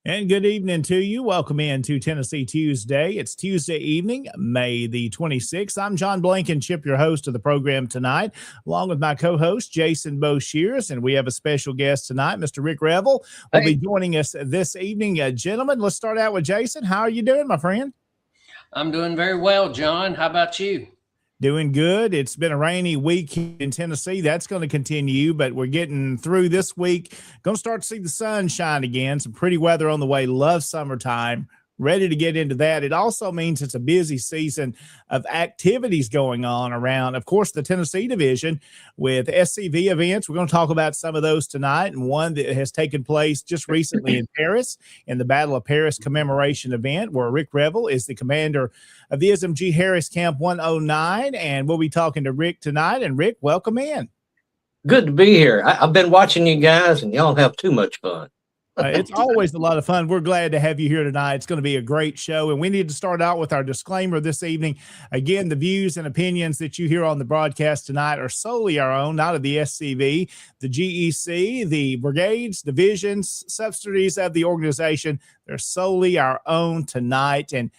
And good evening to you. Welcome in to Tennessee Tuesday. It's Tuesday evening, May the 26th. I'm John Blankenship, your host of the program tonight, along with my co-host, Jason Boshers. And we have a special guest tonight, Mr. Rick Revel, will be joining us this evening. Gentlemen, let's start out with Jason. How are you doing, my friend? I'm doing very well, John. How about you? Doing good. It's been a rainy week in Tennessee. That's going to continue, but we're getting through this week. Going to start to see the sun shine again. Some pretty weather on the way. Love summertime. Ready to get into that. It also means it's a busy season of activities going on around, of course, the Tennessee division with SCV events. We're going to talk about some of those tonight, and one that has taken place just recently in Paris in the Battle of Paris commemoration event, where Rick Revel is the commander of the SMG Harris Camp 109, and we'll be talking to Rick tonight. And Rick, welcome in. Good to be here. I've been watching you guys, and y'all have too much fun. It's always a lot of fun. We're glad to have you here tonight. It's going to be a great show. And we need to start out with our disclaimer this evening. Again, the views and opinions that you hear on the broadcast tonight are solely our own, not of the SCV, the GEC, the brigades, divisions, subsidiaries of the organization. They're solely our own tonight. And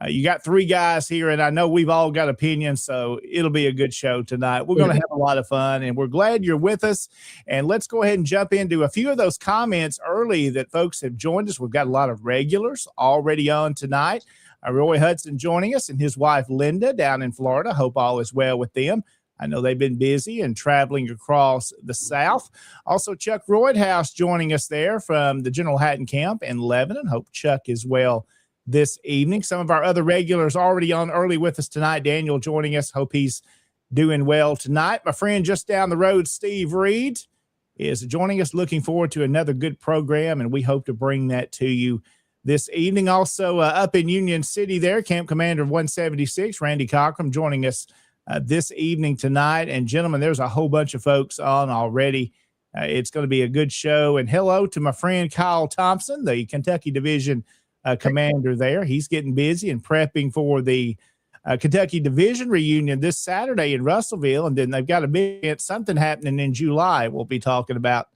you got three guys here, and I know we've all got opinions, so it'll be a good show tonight. We're going to have a lot of fun, and we're glad you're with us. And let's go ahead and jump into a few of those comments early that folks have joined us. We've got a lot of regulars already on tonight. Roy Hudson joining us and his wife, Linda, down in Florida. Hope all is well with them. I know they've been busy and traveling across the South. Also, Chuck Roydhouse joining us there from the General Hatton Camp in Lebanon. Hope Chuck is well this evening. Some of our other regulars already on early with us tonight. Daniel joining us. Hope he's doing well tonight. My friend just down the road, Steve Reed, is joining us. Looking forward to another good program, and we hope to bring that to you this evening. Also up in Union City there, Camp Commander 176, Randy Cockram, joining us this evening tonight. And gentlemen, there's a whole bunch of folks on already. It's going to be a good show. And hello to my friend Kyle Thompson, the Kentucky Division commander there. He's getting busy and prepping for the Kentucky Division reunion this Saturday in Russellville, and then they've got a big something happening in July we'll be talking about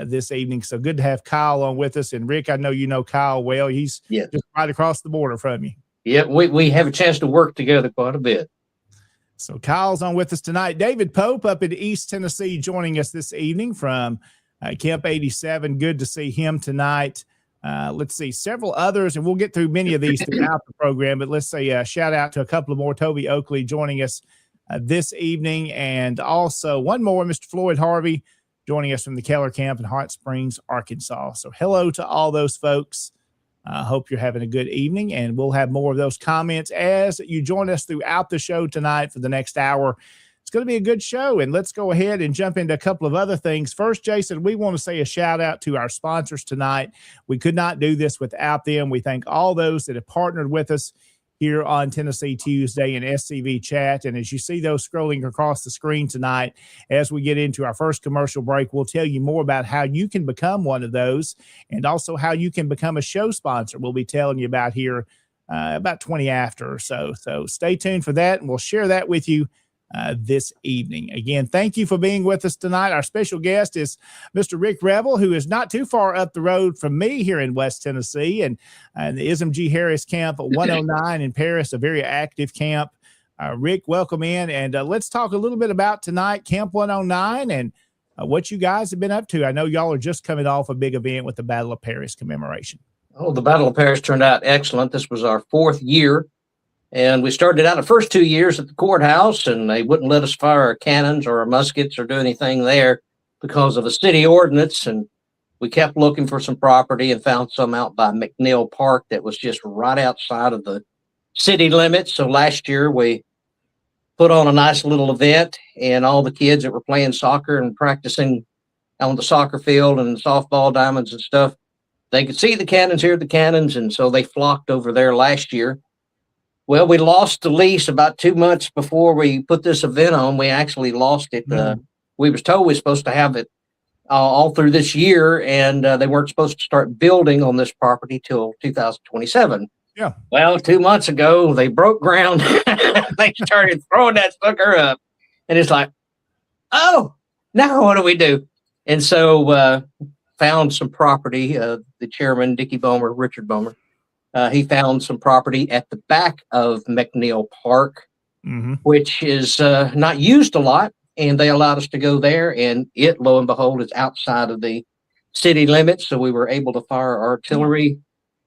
this evening. So good to have Kyle on with us. And Rick, I know you know Kyle well. He's just right across the border from you. Yeah, we have a chance to work together quite a bit. So Kyle's on with us tonight. David Pope up in East Tennessee joining us this evening from Camp 87. Good to see him tonight. Let's see, several others, and we'll get through many of these throughout the program, but let's say a shout out to a couple of more. Toby Oakley joining us this evening, and also one more, Mr. Floyd Harvey, joining us from the Keller Camp in Hot Springs, Arkansas. So hello to all those folks. I hope you're having a good evening, and we'll have more of those comments as you join us throughout the show tonight for the next hour. It's going to be a good show, and let's go ahead and jump into a couple of other things. First, Jason, we want to say a shout out to our sponsors tonight. We could not do this without them. We thank all those that have partnered with us here on Tennessee Tuesday and SCV Chat. And as you see those scrolling across the screen tonight, as we get into our first commercial break, we'll tell you more about how you can become one of those and also how you can become a show sponsor. We'll be telling you about here about 20 after or so. So stay tuned for that, and we'll share that with you this evening. Again, thank you for being with us tonight. Our special guest is Mr. Rick Revel, who is not too far up the road from me here in West Tennessee, and the SMG Harris Camp 109 in Paris, a very active camp. Rick, welcome in, and let's talk a little bit about tonight, Camp 109, and what you guys have been up to. I know y'all are just coming off a big event with the Battle of Paris commemoration. Oh, the Battle of Paris turned out excellent. This was our fourth year. And we started out the first 2 years at the courthouse, and they wouldn't let us fire our cannons or our muskets or do anything there because of the city ordinance. And we kept looking for some property and found some out by McNeil Park that was just right outside of the city limits. So last year we put on a nice little event, and all the kids that were playing soccer and practicing on the soccer field and softball diamonds and stuff, they could see the cannons, hear the cannons, and so they flocked over there last year. Well, we lost the lease about 2 months before we put this event on. We actually lost it. We was told we were supposed to have it all through this year, and they weren't supposed to start building on this property till 2027. Yeah. Well, 2 months ago, they broke ground. They started throwing that sucker up, and it's like, oh, now what do we do? And so found some property. The chairman, Richard Bomer, he found some property at the back of McNeil Park, which is not used a lot. And they allowed us to go there, and it, lo and behold, is outside of the city limits. So we were able to fire artillery,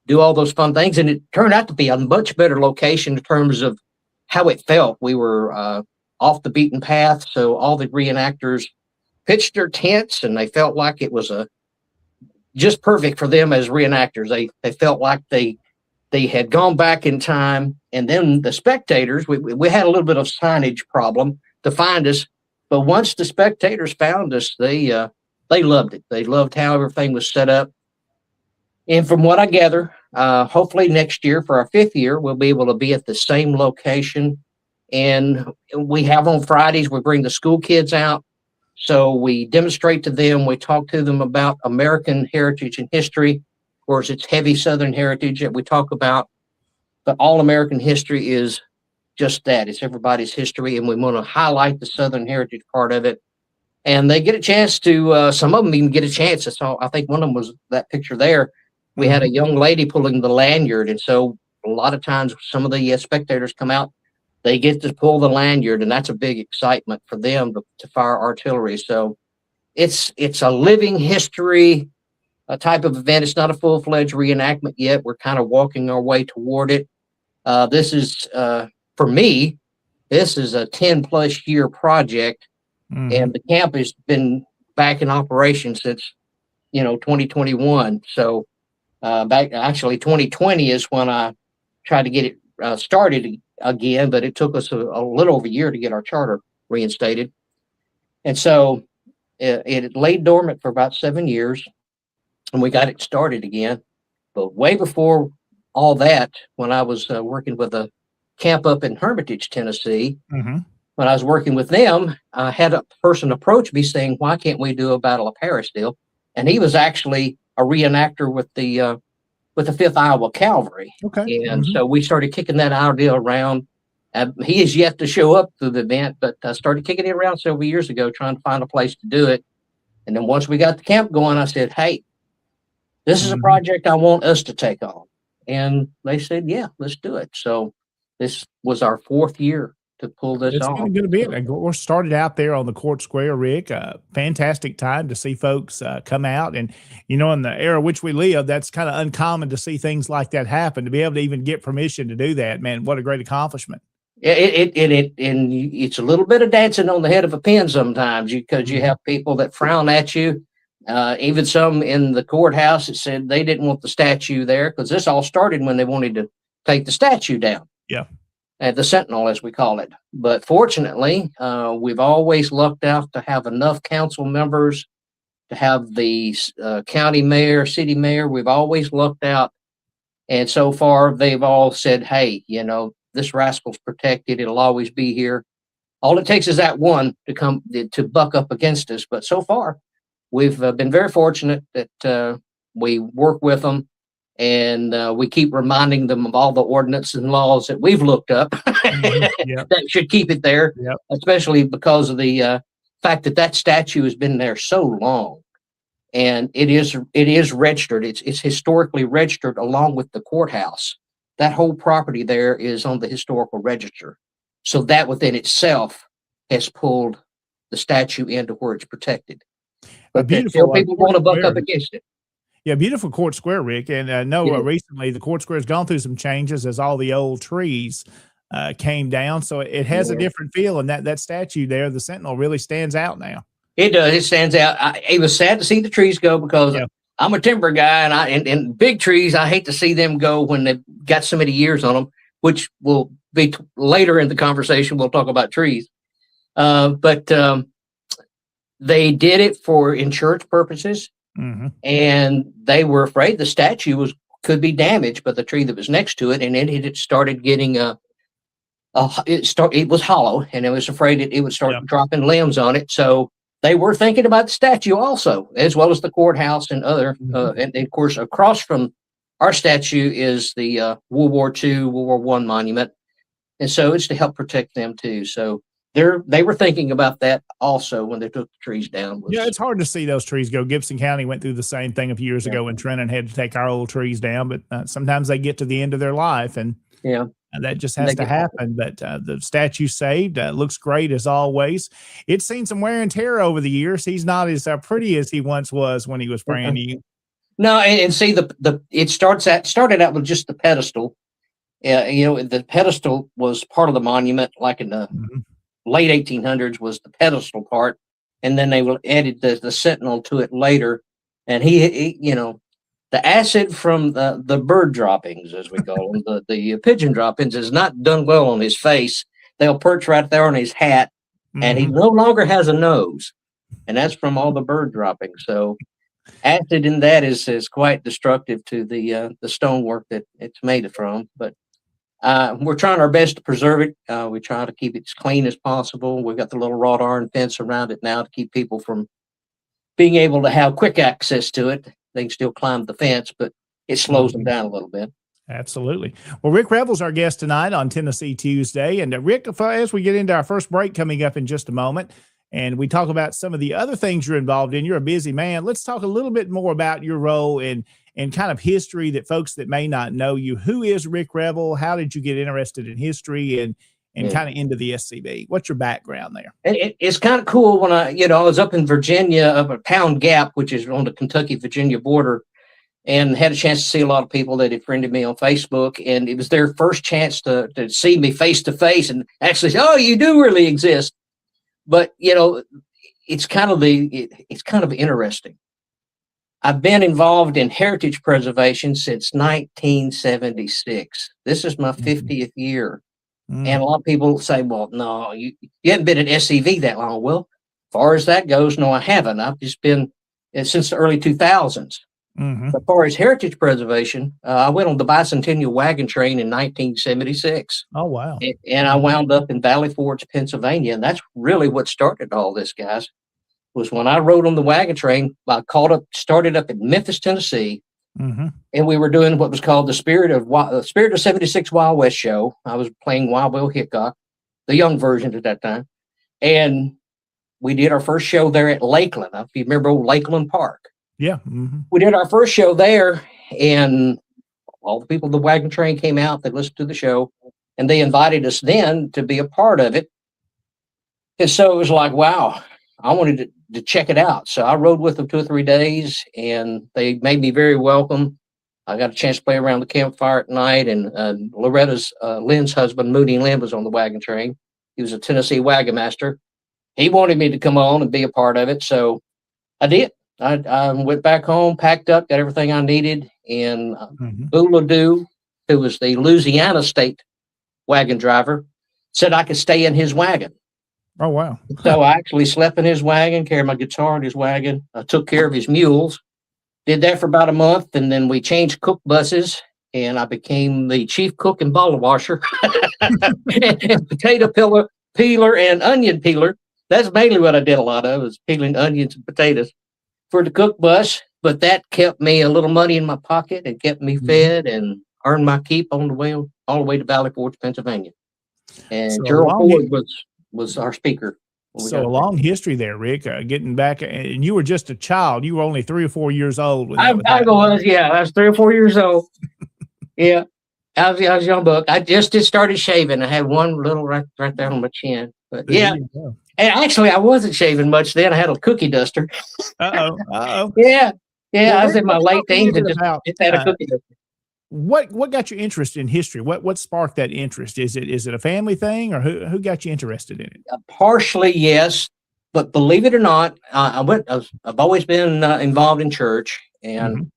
do all those fun things. And it turned out to be a much better location in terms of how it felt. We were off the beaten path. So all the reenactors pitched their tents, and they felt like it was just perfect for them as reenactors. They felt like they had gone back in time. And then the spectators, we had a little bit of signage problem to find us. But once the spectators found us, they loved it. They loved how everything was set up. And from what I gather, hopefully next year for our 5th year, we'll be able to be at the same location. And we have on Fridays, we bring the school kids out. So we demonstrate to them, we talk to them about American heritage and history. Of course, it's heavy Southern heritage that we talk about. But all American history is just that. It's everybody's history, and we want to highlight the Southern heritage part of it. And they get a chance to, some of them even get a chance. I think one of them was that picture there. We had a young lady pulling the lanyard. And so a lot of times some of the spectators come out, they get to pull the lanyard, and that's a big excitement for them to fire artillery. So it's a living history type of event. It's not a full-fledged reenactment yet. We're kind of walking our way toward it. This is, for me, this is a 10+ year project, and the camp has been back in operation since, 2021. So back actually 2020 is when I tried to get it started again, but it took us a little over a year to get our charter reinstated. And so it laid dormant for about 7 years, and we got it started again. But way before all that, when I was working with a camp up in Hermitage, Tennessee, when I was working with them, I had a person approach me saying, why can't we do a Battle of Paris deal? And he was actually a reenactor with the 5th Iowa Cavalry. Okay. And so we started kicking that idea around. He is yet to show up to the event, but I started kicking it around several years ago, trying to find a place to do it. And then once we got the camp going, I said, hey, this is a project I want us to take on. And they said, yeah, let's do it. So this was our 4th year to pull this off. It's going to be it. We started out there on the Court Square, Rick. Fantastic time to see folks come out. And, in the era which we live, that's kind of uncommon to see things like that happen. To be able to even get permission to do that, man, what a great accomplishment. And it's a little bit of dancing on the head of a pin sometimes, because you have people that frown at you. Even some in the courthouse that said they didn't want the statue there, because this all started when they wanted to take the statue down. Yeah. At the Sentinel, as we call it. But fortunately, we've always lucked out to have enough council members, to have the county mayor, city mayor. We've always lucked out. And so far, they've all said, hey, this rascal's protected. It'll always be here. All it takes is that one to buck up against us. But so far, we've been very fortunate that we work with them, and we keep reminding them of all the ordinances and laws that we've looked up that should keep it there, especially because of the fact that statue has been there so long. And it is registered. It's historically registered along with the courthouse. That whole property there is on the historical register. So that within itself has pulled the statue into where it's protected. But still people want to buck up against it. Yeah, beautiful Court Square, Rick. And I know recently the Court Square has gone through some changes as all the old trees came down. So it has a different feel. And that statue there, the Sentinel, really stands out now. It does. It stands out. It was sad to see the trees go, because I'm a timber guy, and big trees, I hate to see them go when they've got so many years on them, which will be later in the conversation. We'll talk about trees. But they did it for insurance purposes. And they were afraid the statue could be damaged by the tree that was next to it, and it had started getting it was hollow, and it was afraid it would start dropping limbs on it. So they were thinking about the statue also, as well as the courthouse and other. And of course, across from our statue is the World War II, World War I monument, and so it's to help protect them too. So they were thinking about that also when they took the trees down. Yeah, it's hard to see those trees go. Gibson County went through the same thing a few years ago when Trenton had to take our old trees down, but sometimes they get to the end of their life, and that just has to happen. But the statue saved, looks great as always. It's seen some wear and tear over the years. He's not as pretty as he once was when he was brand new. No, and see it started out with just the pedestal. The pedestal was part of the monument, like in the late 1800s was the pedestal part, and then they added the sentinel to it later. And he the acid from the bird droppings, as we call them, the pigeon droppings, has not done well on his face. They'll perch right there on his hat, and he no longer has a nose, and that's from all the bird droppings. So acid in that is quite destructive to the stonework that it's made from. But we're trying our best to preserve it. We try to keep it as clean as possible. We've got the little wrought iron fence around it now to keep people from being able to have quick access to it. They can still climb the fence, but it slows them down a little bit. Absolutely. Well, Rick Revel's our guest tonight on Tennessee Tuesday. And Rick, as we get into our first break coming up in just a moment, and we talk about some of the other things you're involved in, you're a busy man. Let's talk a little bit more about your role and kind of history that folks that may not know you. Who is Rick Revel? How did you get interested in history and kind of into the SCB? What's your background there? It's kind of cool when I was up in Virginia, up at Pound Gap, which is on the Kentucky-Virginia border, and had a chance to see a lot of people that had friended me on Facebook. And it was their first chance to see me face to face and actually say, oh, you do really exist. But, it's kind of interesting. I've been involved in heritage preservation since 1976. This is my 50th year. And a lot of people say, well, no, you haven't been at SCV that long. Well, as far as that goes, no, I haven't. I've just been since the early 2000s. As far as heritage preservation, I went on the bicentennial wagon train in 1976. Oh, wow. And I wound up in Valley Forge, Pennsylvania. And that's really what started all this, guys, was when I rode on the wagon train. I started up in Memphis, Tennessee. And we were doing what was called the Spirit of 76 Wild West show. I was playing Wild Bill Hickok, the young version at that time. And we did our first show there at Lakeland. If you remember old Lakeland Park. Yeah. We did our first show there, and all the people of the wagon train came out. They listened to the show, and they invited us then to be a part of it. And so it was like, wow, I wanted to check it out. So I rode with them 2 or 3 days, and they made me very welcome. I got a chance to play around the campfire at night, and Loretta's Lynn's husband, Moody Lynn, was on the wagon train. He was a Tennessee wagon master. He wanted me to come on and be a part of it, so I did. I went back home, packed up, got everything I needed, and Bouladou, who was the Louisiana state wagon driver, said I could stay in his wagon. Oh, wow. So I actually slept in his wagon, carried my guitar in his wagon. I took care of his mules, did that for about a month, and then we changed cook buses, and I became the chief cook and bottle washer and potato peeler and onion peeler. That's mainly what I did a lot of, was peeling onions and potatoes for the cook bus. But that kept me a little money in my pocket and kept me fed and earned my keep on the way all the way to Valley Forge, Pennsylvania. And So Gerald long- Ford was our speaker. So a long history there, Rick, getting back, and you were just a child. You were only 3 or 4 years old. I was 3 or 4 years old. Yeah, I was a young buck. I just started shaving. I had one little right there on my chin. But There yeah, you go. and actually I wasn't shaving much then. I had a cookie duster. Uh-oh. Yeah, Well, I was in my let's late talk a teens little and bit just about, had a cookie duster. What got you interested in history? What sparked that interest? Is it a family thing, or who got you interested in it? Partially, yes, but believe it or not, I've always been involved in church, and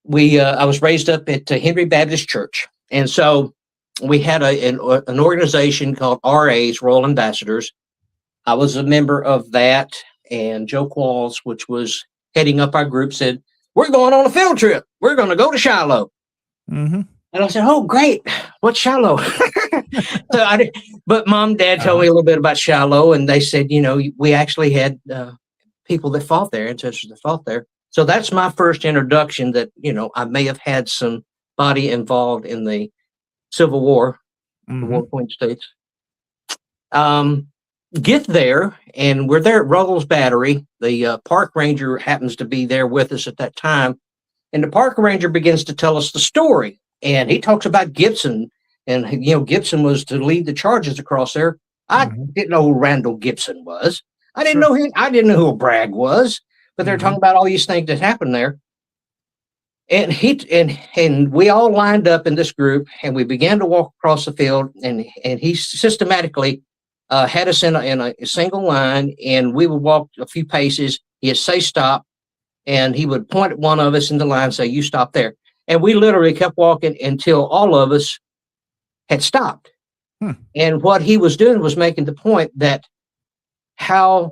I was raised up at Henry Baptist Church, and so we had an organization called RAs, Royal Ambassadors. I was a member of that, and Joe Qualls, which was heading up our group, said, "We're going on a field trip. We're going to go to Shiloh." And I said, "Oh, great. What's Shiloh?" But Mom and Dad told me a little bit about Shiloh, and they said, we actually had people that fought there, ancestors that fought there. So that's my first introduction that, I may have had somebody involved in the Civil War, the War between the states. get there, and we're there at Revel's Battery. The park ranger happens to be there with us at that time. And the park ranger begins to tell us the story. And he talks about Gibson. And, Gibson was to lead the charges across there. I didn't know who Randall Gibson was. I didn't know him. I didn't know who Bragg was. But they're talking about all these things that happened there. And we all lined up in this group, and we began to walk across the field. And he systematically had us in a single line, and we would walk a few paces. He'd say stop, and he would point at one of us in the line and say, "You stop there." And we literally kept walking until all of us had stopped. And what he was doing was making the point that how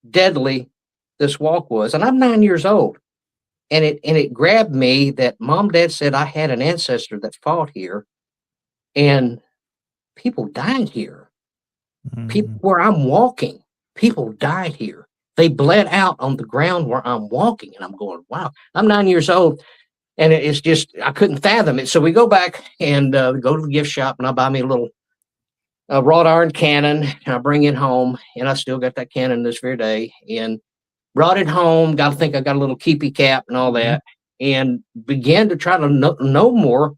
deadly this walk was. And I'm 9 years old. And it grabbed me that Mom, Dad said I had an ancestor that fought here, and people died here. People where I'm walking, people died here. They bled out on the ground where I'm walking. And I'm going, wow, I'm 9 years old. And it's just, I couldn't fathom it. So we go back and go to the gift shop, and I buy me a little wrought iron cannon, and I bring it home, and I still got that cannon this very day. And brought it home, got to think I got a little keepy cap and all that, and began to try to know more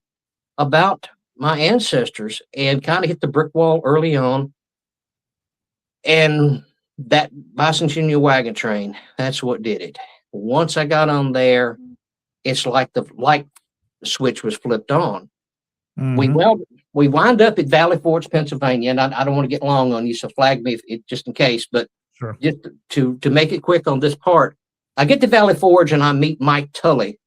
about my ancestors, and kind of hit the brick wall early on. And that bicentennial wagon train, that's what did it. Once I got on there, it's like the light switch was flipped on. We wind up at Valley Forge, Pennsylvania, and I don't want to get long on you, so flag me just in case, but just to make it quick on this part, I get to Valley Forge and I meet Mike Tully.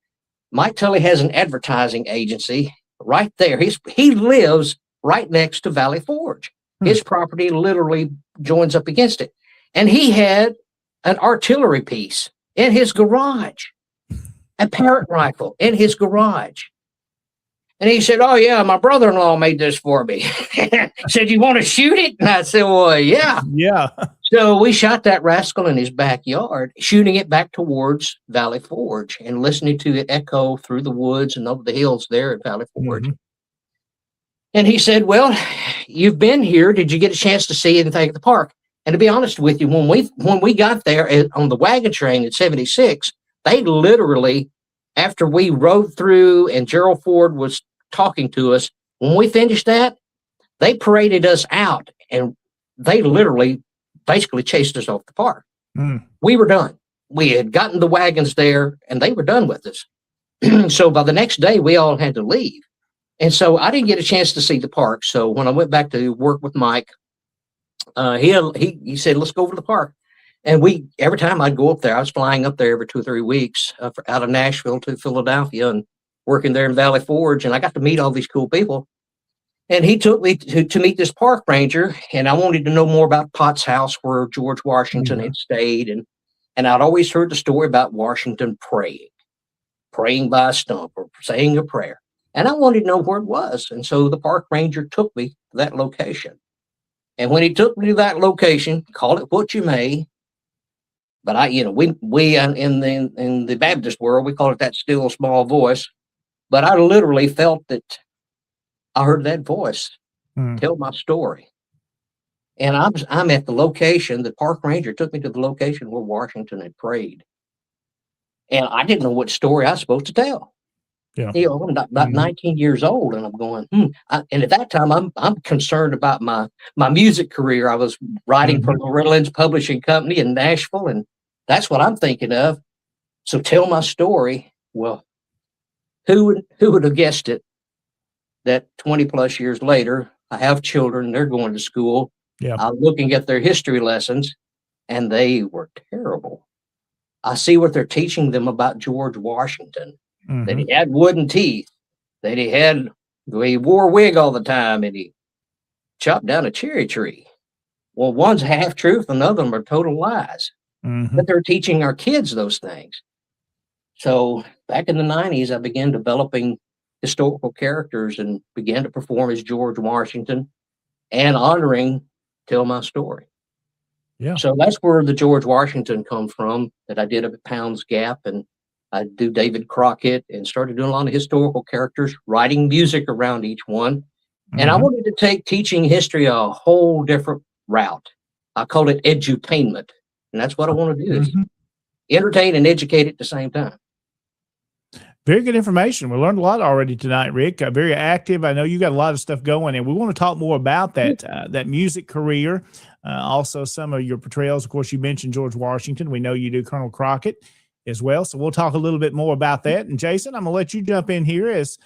Mike Tully has an advertising agency right there. He lives right next to Valley Forge. His property literally joins up against it. And he had an artillery piece in his garage, a Parrott rifle in his garage. And he said, "Oh, yeah, my brother-in-law made this for me." Said, "You want to shoot it?" And I said, "Well, yeah." Yeah. So we shot that rascal in his backyard, shooting it back towards Valley Forge and listening to it echo through the woods and over the hills there at Valley Forge. And he said, "Well, you've been here. Did you get a chance to see anything at the park?" And to be honest with you, when we got there on the wagon train at 76, they literally, after we rode through and Gerald Ford was talking to us, when we finished that, they paraded us out, and they literally basically chased us off the park. We were done. We had gotten the wagons there, and they were done with us. So by the next day, we all had to leave. And so I didn't get a chance to see the park. So when I went back to work with Mike, he said, "Let's go over to the park." And every time I'd go up there, I was flying up there every 2 or 3 weeks out of Nashville to Philadelphia and working there in Valley Forge. And I got to meet all these cool people. And he took me to meet this park ranger. And I wanted to know more about Potts House, where George Washington had stayed. And I'd always heard the story about Washington praying by a stump or saying a prayer. And I wanted to know where it was. And so the park ranger took me to that location. And when he took me to that location, call it what you may, but we in the Baptist world, we call it that still small voice. But I literally felt that I heard that voice tell my story. And I'm at the location. The park ranger took me to the location where Washington had prayed. And I didn't know what story I was supposed to tell. Yeah. I'm about 19 years old, and I'm going, and at that time, I'm concerned about my music career. I was writing for Loretta's Publishing Company in Nashville, and that's what I'm thinking of. So tell my story. Well, who would have guessed it that 20 plus years later, I have children, they're going to school. Yeah. I'm looking at their history lessons, and they were terrible. I see what they're teaching them about George Washington. That he had wooden teeth, that he wore a wig all the time, and he chopped down a cherry tree. Well, one's half truth, and the other them are total lies. But they're teaching our kids those things. So back in the 90s, I began developing historical characters and began to perform as George Washington and tell my story. Yeah. So that's where the George Washington comes from, that I did up at Pounds Gap, and I do David Crockett, and started doing a lot of historical characters, writing music around each one. And I wanted to take teaching history a whole different route. I call it edutainment. And that's what I want to do is Mhm. entertain and educate at the same time. Very good information. We learned a lot already tonight, Rick. Very active. I know you got a lot of stuff going, and we want to talk more about that music career. Also, some of your portrayals. Of course, you mentioned George Washington. We know you do Colonel Crockett as well. So we'll talk a little bit more about that. And Jason, I'm gonna let you jump in here as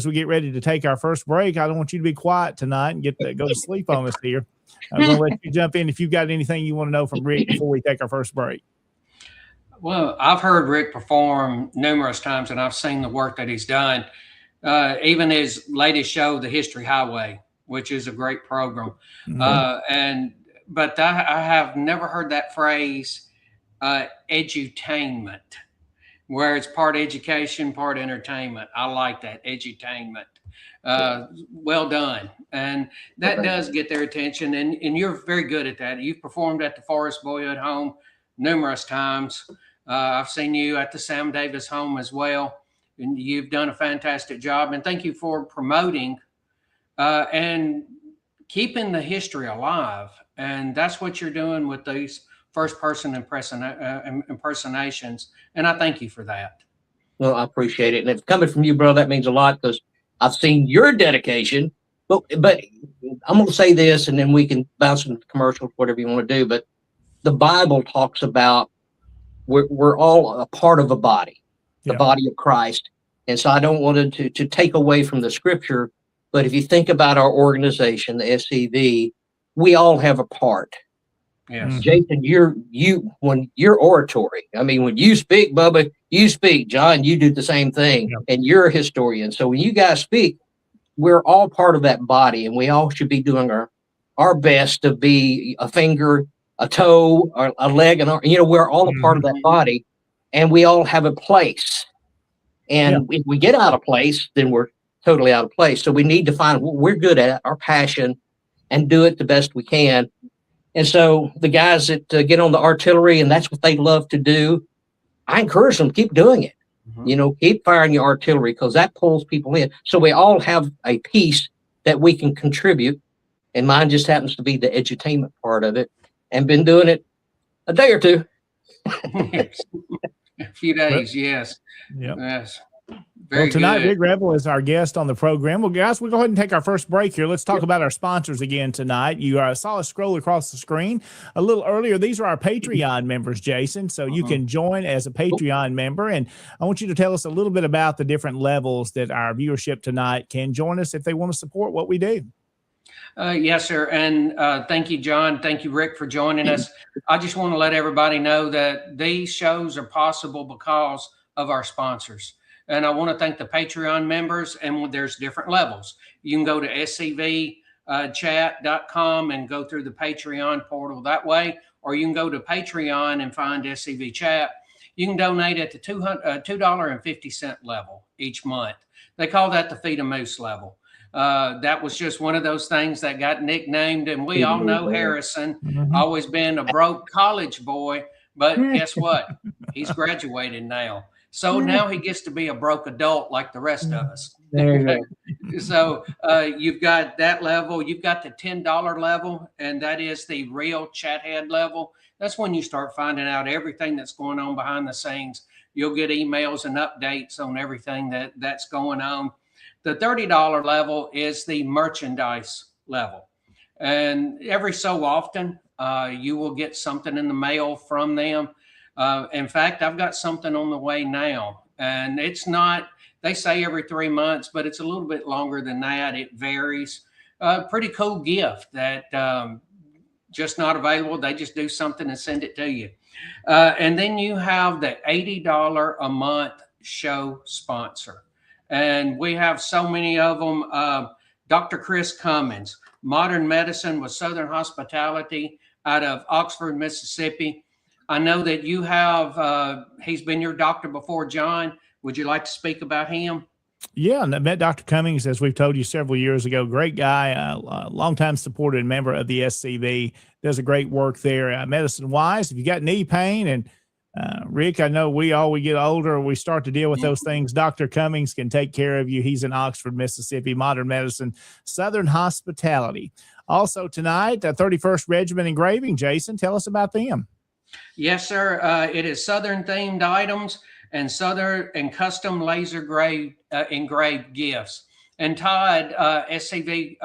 we get ready to take our first break. I don't want you to be quiet tonight and go to sleep on us here. I'm gonna let you jump in if you've got anything you want to know from Rick before we take our first break. Well, I've heard Rick perform numerous times, and I've seen the work that he's done. Even his latest show, The History Highway, which is a great program. But I have never heard that phrase, edutainment, where it's part education, part entertainment. I like that, edutainment. Well done. And that does get their attention, and you're very good at that. You've performed at the Forest Boyhood Home numerous times. I've seen you at the Sam Davis Home as well, and you've done a fantastic job. And thank you for promoting and keeping the history alive. And that's what you're doing with these first-person impersonations. And I thank you for that. Well, I appreciate it. And if coming from you, bro, that means a lot because I've seen your dedication. But I'm going to say this, and then we can bounce into commercials, whatever you want to do. But the Bible talks about we're all a part of a body, the body of Christ. And so I don't want to take away from the scripture, but if you think about our organization, the SCV, we all have a part. Yes. Jason, when your oratory, I mean, when you speak, Bubba, you speak. John, you do the same thing, and you're a historian. So when you guys speak, we're all part of that body, and we all should be doing our best to be a finger, a toe, or a leg, and we're all a part of that body, and we all have a place. And if we get out of place, then we're totally out of place. So we need to find what we're good at, our passion, and do it the best we can. And so the guys that get on the artillery and that's what they love to do, I encourage them to keep doing it. Keep firing your artillery because that pulls people in. So we all have a piece that we can contribute. And mine just happens to be the edutainment part of it. And been doing it a day or two. A few days, yes. Yes. Very tonight, good. Big Revel is our guest on the program. Well, guys, we'll go ahead and take our first break here. Let's talk about our sponsors again tonight. You saw us scroll across the screen a little earlier. These are our Patreon members, Jason. So you can join as a Patreon member. And I want you to tell us a little bit about the different levels that our viewership tonight can join us if they want to support what we do. Yes, sir. And thank you, John. Thank you, Rick, for joining us. I just want to let everybody know that these shows are possible because of our sponsors. And I want to thank the Patreon members, and there's different levels. You can go to scvchat.com and go through the Patreon portal that way, or you can go to Patreon and find SCV Chat. You can donate at the $2.50 level each month. They call that the Feed a Moose level. That was just one of those things that got nicknamed, and we all know Harrison, always been a broke college boy, but guess what? He's graduated now. So now he gets to be a broke adult like the rest of us. So you've got that level. You've got the $10 level, and that is the real chat head level. That's when you start finding out everything that's going on behind the scenes. You'll get emails and updates on everything that's going on. The $30 level is the merchandise level. And every so often, you will get something in the mail from them. In fact, I've got something on the way now, and it's not, they say every 3 months, but it's a little bit longer than that. It varies. Pretty cool gift that just not available. They just do something and send it to you. And then you have the $80 a month show sponsor. And we have so many of them. Dr. Chris Cummins, Modern Medicine with Southern Hospitality out of Oxford, Mississippi. I know that you have, he's been your doctor before, John. Would you like to speak about him? Yeah, and I met Dr. Cummings, as we've told you several years ago. Great guy, a longtime supporter and member of the SCV. Does a great work there, medicine-wise. If you got knee pain, and Rick, I know we get older, we start to deal with those things. Dr. Cummings can take care of you. He's in Oxford, Mississippi, Modern Medicine, Southern Hospitality. Also tonight, 31st Regiment Engraving. Jason, tell us about them. Yes, sir. It is Southern themed items and Southern and custom laser engraved gifts. And Todd, SCV,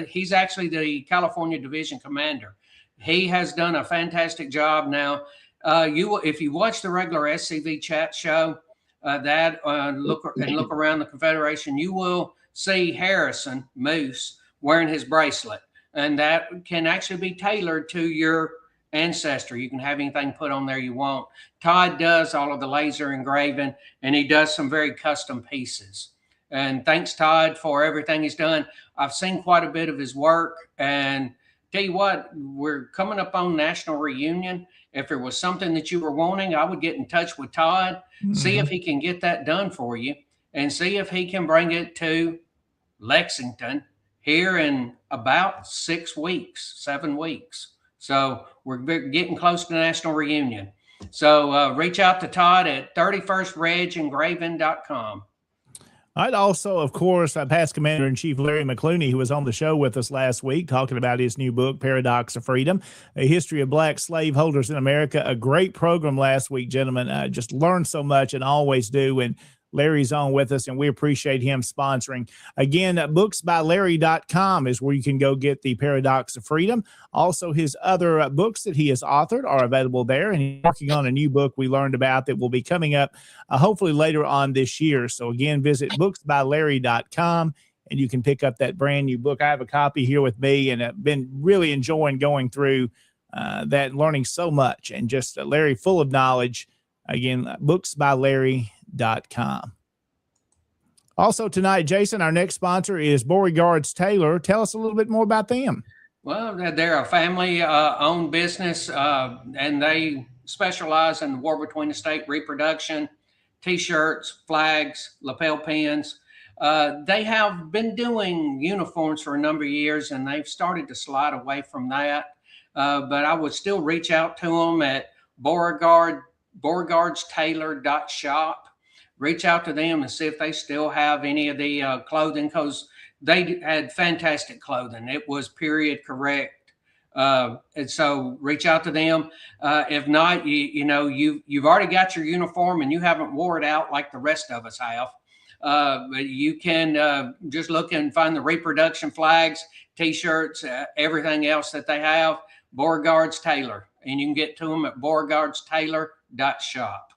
he's actually the California Division Commander. He has done a fantastic job. Now, if you watch the regular SCV chat show, look around the Confederation, you will see Harrison Moose wearing his bracelet, and that can actually be tailored to your ancestor. You can have anything put on there you want. Todd does all of the laser engraving, and he does some very custom pieces. And thanks, Todd, for everything he's done. I've seen quite a bit of his work, and tell you what, we're coming up on National Reunion. If there was something that you were wanting, I would get in touch with Todd, see if he can get that done for you, and see if he can bring it to Lexington here in about 7 weeks. So we're getting close to National Reunion. So reach out to Todd at 31stregengraving.com. I'd also, of course, past Commander-in-Chief Larry McClooney, who was on the show with us last week, talking about his new book, Paradox of Freedom, A History of Black Slaveholders in America. A great program last week, gentlemen. Just learned so much and always do. And Larry's on with us, and we appreciate him sponsoring. Again, booksbylarry.com is where you can go get the Paradox of Freedom. Also, his other books that he has authored are available there, and he's working on a new book we learned about that will be coming up hopefully later on this year. So again, visit booksbylarry.com, and you can pick up that brand new book. I have a copy here with me, and I've been really enjoying going through that and learning so much, and just Larry full of knowledge. Again, booksbylarry.com. Also tonight, Jason, our next sponsor is Beauregard's Tailor. Tell us a little bit more about them. Well, they're a family-owned business, and they specialize in the war between the state reproduction, T-shirts, flags, lapel pins. They have been doing uniforms for a number of years, and they've started to slide away from that. But I would still reach out to them at Beauregard'sTailor.shop. Reach out to them and see if they still have any of the clothing, because they had fantastic clothing. It was period correct. And so reach out to them. If not, you've already got your uniform and you haven't wore it out like the rest of us have. But you can just look and find the reproduction flags, T-shirts, everything else that they have, Beauregard's Tailor. And you can get to them at Beauregard'sTailor.shop.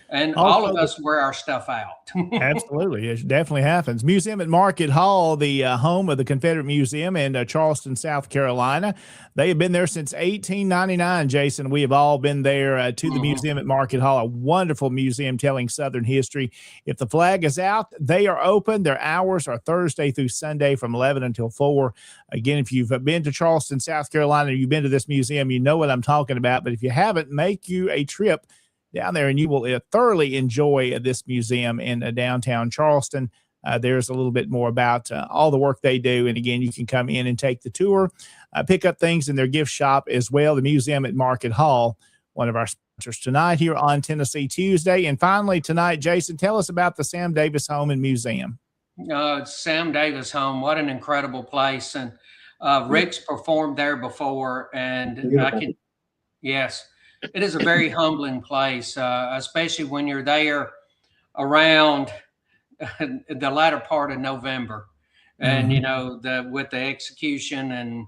And also, all of us wear our stuff out. Absolutely. It definitely happens. Museum at Market Hall, the home of the Confederate Museum in Charleston, South Carolina. They have been there since 1899, Jason. We have all been there to the Museum at Market Hall, a wonderful museum telling Southern history. If the flag is out, they are open. Their hours are Thursday through Sunday from 11 until 4. Again, if you've been to Charleston, South Carolina, you've been to this museum, you know what I'm talking about. But if you haven't, make you a trip down there, and you will thoroughly enjoy this museum in downtown Charleston. There's a little bit more about all the work they do. And again, you can come in and take the tour, pick up things in their gift shop as well. The Museum at Market Hall, one of our sponsors tonight here on Tennessee Tuesday. And finally tonight, Jason, tell us about the Sam Davis Home and Museum. Sam Davis Home, what an incredible place. And Rick's performed there before, and yes. It is a very humbling place, especially when you're there around the latter part of November. And, with the execution and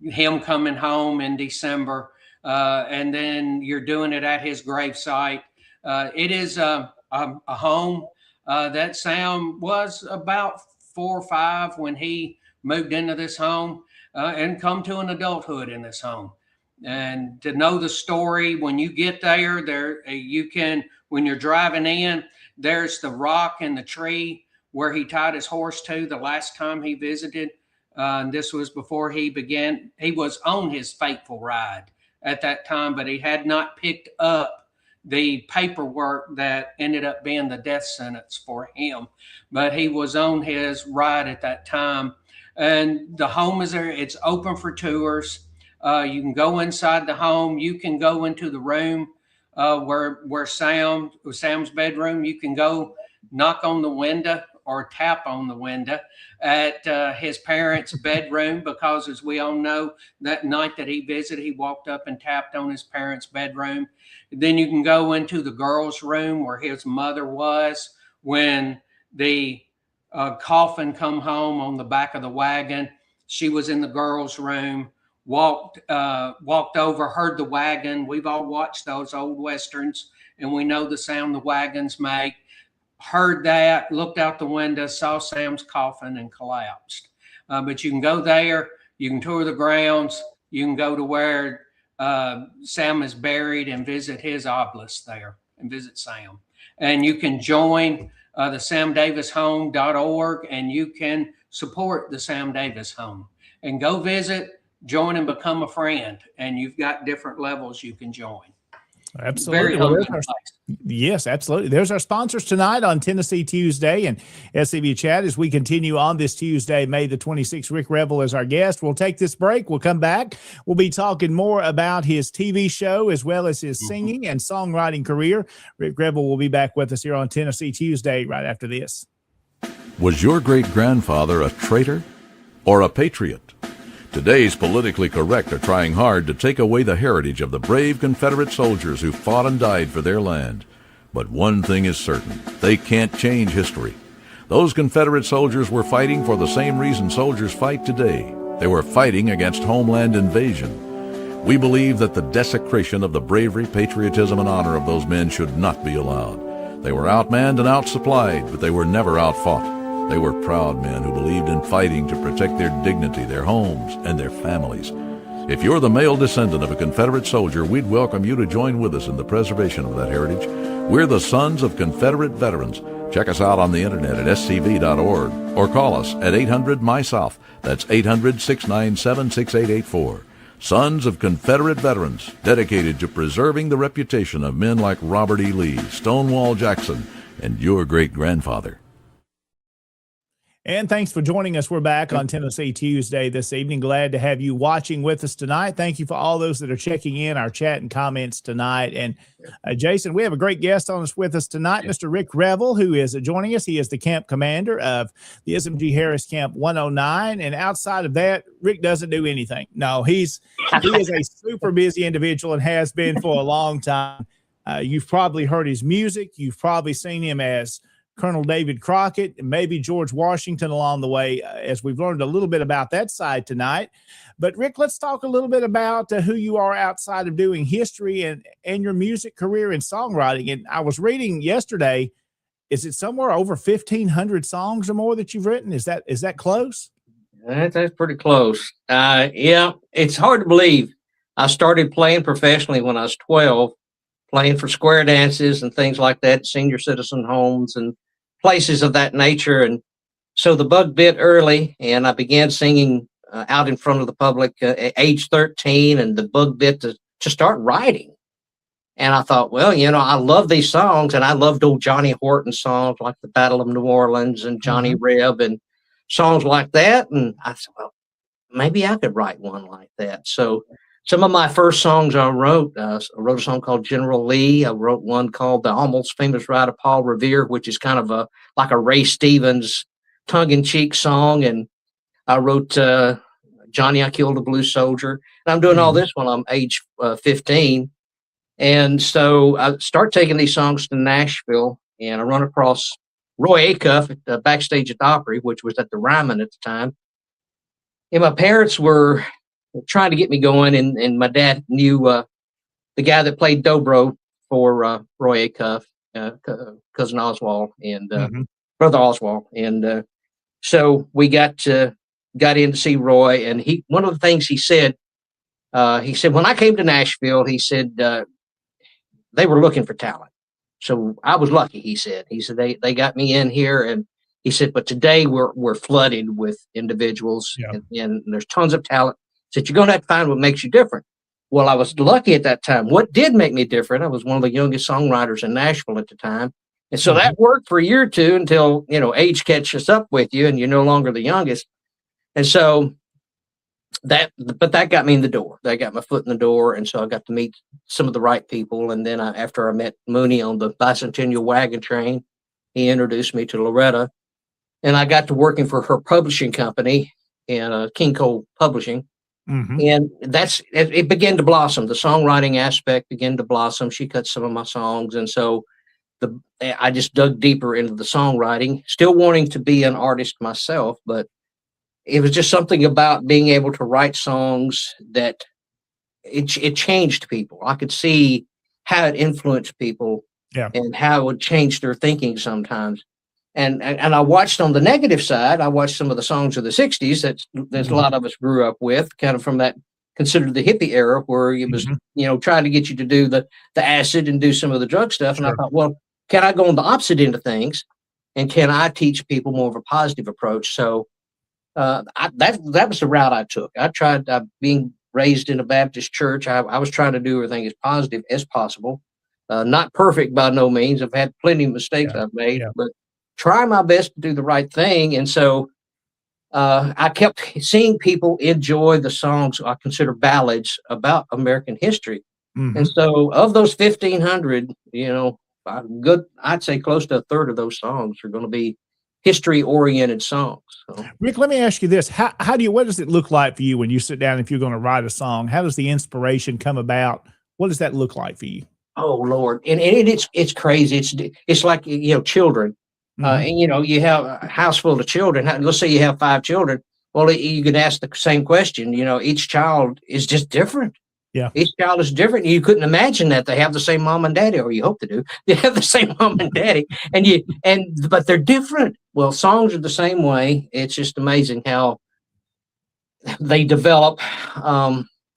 him coming home in December, and then you're doing it at his gravesite. It is a home that Sam was about 4 or 5 when he moved into this home and come to an adulthood in this home. And to know the story, when you get there, you can, when you're driving in, there's the rock and the tree where he tied his horse to the last time he visited. This was before he was on his fateful ride at that time, but he had not picked up the paperwork that ended up being the death sentence for him. But he was on his ride at that time. And the home is there. It's open for tours. You can go inside the home. You can go into the room where Sam's bedroom. You can go knock on the window or tap on the window at his parents' bedroom, because as we all know, that night that he visited, he walked up and tapped on his parents' bedroom. Then you can go into the girls' room where his mother was when the coffin come home on the back of the wagon. She was in the girls' room, walked over, heard the wagon. We've all watched those old Westerns, and we know the sound the wagons make. Heard that, looked out the window, saw Sam's coffin, and collapsed. But you can go there, you can tour the grounds, you can go to where Sam is buried and visit his obelisk there and visit Sam. And you can join the samdavishome.org, and you can support the Sam Davis Home and go visit, join, and become a friend. And you've got different levels you can join. Absolutely. Very yes, absolutely. There's our sponsors tonight on Tennessee Tuesday and SCB Chat as we continue on this Tuesday, May the 26th. Rick Revel is our guest. We'll take this break. We'll come back. We'll be talking more about his TV show as well as his singing and songwriting career. Rick Revel will be back with us here on Tennessee Tuesday right after this. Was your great-grandfather a traitor or a patriot? Today's politically correct are trying hard to take away the heritage of the brave Confederate soldiers who fought and died for their land. But one thing is certain, they can't change history. Those Confederate soldiers were fighting for the same reason soldiers fight today. They were fighting against homeland invasion. We believe that the desecration of the bravery, patriotism, and honor of those men should not be allowed. They were outmanned and outsupplied, but they were never outfought. They were proud men who believed in fighting to protect their dignity, their homes, and their families. If you're the male descendant of a Confederate soldier, we'd welcome you to join with us in the preservation of that heritage. We're the Sons of Confederate Veterans. Check us out on the internet at scv.org or call us at 800-MY-SOUTH. That's 800-697-6884. Sons of Confederate Veterans, dedicated to preserving the reputation of men like Robert E. Lee, Stonewall Jackson, and your great-grandfather. And thanks for joining us. We're back on Tennessee Tuesday this evening. Glad to have you watching with us tonight. Thank you for all those that are checking in our chat and comments tonight. And Jason, we have a great guest on us with us tonight, Mr. Rick Revel, who is joining us. He is the camp commander of the SMG Harris Camp 109. And outside of that, Rick doesn't do anything. No, he is a super busy individual and has been for a long time. You've probably heard his music. You've probably seen him as Colonel David Crockett, and maybe George Washington along the way, as we've learned a little bit about that side tonight. But Rick, let's talk a little bit about who you are outside of doing history and your music career and songwriting. And I was reading yesterday, is it somewhere over 1,500 songs or more that you've written? Is that close? That's pretty close. Yeah, it's hard to believe. I started playing professionally when I was 12, playing for square dances and things like that, senior citizen homes and places of that nature. And so the bug bit early, and I began singing out in front of the public at age 13, and the bug bit to start writing. And I thought, well, I love these songs, and I loved old Johnny Horton songs like the Battle of New Orleans and Johnny Reb and songs like that. And I said, well, maybe I could write one like that. So some of my first songs I wrote a song called General Lee. I wrote one called The Almost Famous Ride of Paul Revere, which is kind of like a Ray Stevens tongue-in-cheek song. And I wrote Johnny, I Killed a Blue Soldier. And I'm doing all this when I'm age 15. And so I start taking these songs to Nashville, and I run across Roy Acuff at the backstage at the Opry, which was at the Ryman at the time. And my parents were trying to get me going, and my dad knew the guy that played dobro for Roy Acuff, cousin Oswald and brother Oswald, and so we got in to see Roy. And one of the things he said, when I came to Nashville, he said they were looking for talent, so I was lucky. He said they got me in here, and he said, but today we're flooded with individuals, and there's tons of talent. Said, you're going to have to find what makes you different. Well, I was lucky at that time. What did make me different? I was one of the youngest songwriters in Nashville at the time. And so that worked for a year or two until, age catches up with you and you're no longer the youngest. And so that got me in the door. That got my foot in the door. And so I got to meet some of the right people. And then after I met Mooney on the bicentennial wagon train, he introduced me to Loretta. and I got to working for her publishing company and King Cole Publishing. And it began to blossom. The songwriting aspect began to blossom. She cut some of my songs. And so I just dug deeper into the songwriting, still wanting to be an artist myself, but it was just something about being able to write songs that it changed people. I could see how it influenced people and how it would change their thinking sometimes. And I watched on the negative side, I watched some of the songs of the 60s that a lot of us grew up with, kind of from that considered the hippie era, where it was, trying to get you to do the acid and do some of the drug stuff. And I thought, well, can I go on the opposite end of things? And can I teach people more of a positive approach? So that was the route I took. I tried being raised in a Baptist church. I was trying to do everything as positive as possible. Not perfect by no means. I've had plenty of mistakes I've made, but try my best to do the right thing. And so I kept seeing people enjoy the songs I consider ballads about American history. And so of those 1,500, I'd say close to a third of those songs are going to be history-oriented songs. So. Rick, let me ask you this. What does it look like for you when you sit down, if you're going to write a song? How does the inspiration come about? What does that look like for you? Oh, Lord. And it's crazy. It's like, children. And you have a house full of children. Let's say you have 5 children. Well, you can ask the same question. Each child is just different. Yeah. Each child is different. You couldn't imagine that they have the same mom and daddy, or you hope they do. They have the same mom and daddy, but they're different. Well, songs are the same way. It's just amazing how they develop.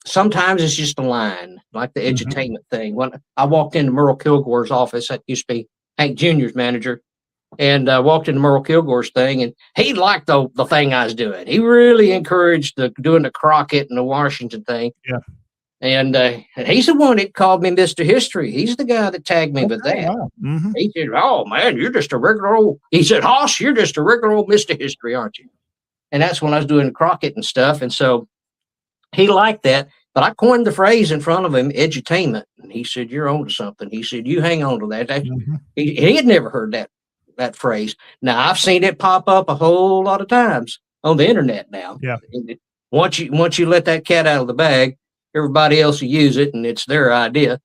Sometimes it's just a line, like the edutainment thing. When I walked into Merle Kilgore's office, that used to be Hank Jr.'s manager, and I walked into Merle Kilgore's thing, and he liked the thing I was doing. He really encouraged doing the Crockett and the Washington thing. Yeah. And he's the one that called me Mr. History. He's the guy that tagged me with that. Wow. He said, "Oh man, you're just a regular old." He said, "Hoss, you're just a regular old Mr. History, aren't you?" And that's when I was doing Crockett and stuff. And so he liked that. But I coined the phrase in front of him, edutainment. And he said, "You're on to something." He said, "You hang on to that." He had never heard that phrase. Now I've seen it pop up a whole lot of times on the internet now. Yeah. Once you let that cat out of the bag, everybody else will use it, and it's their idea.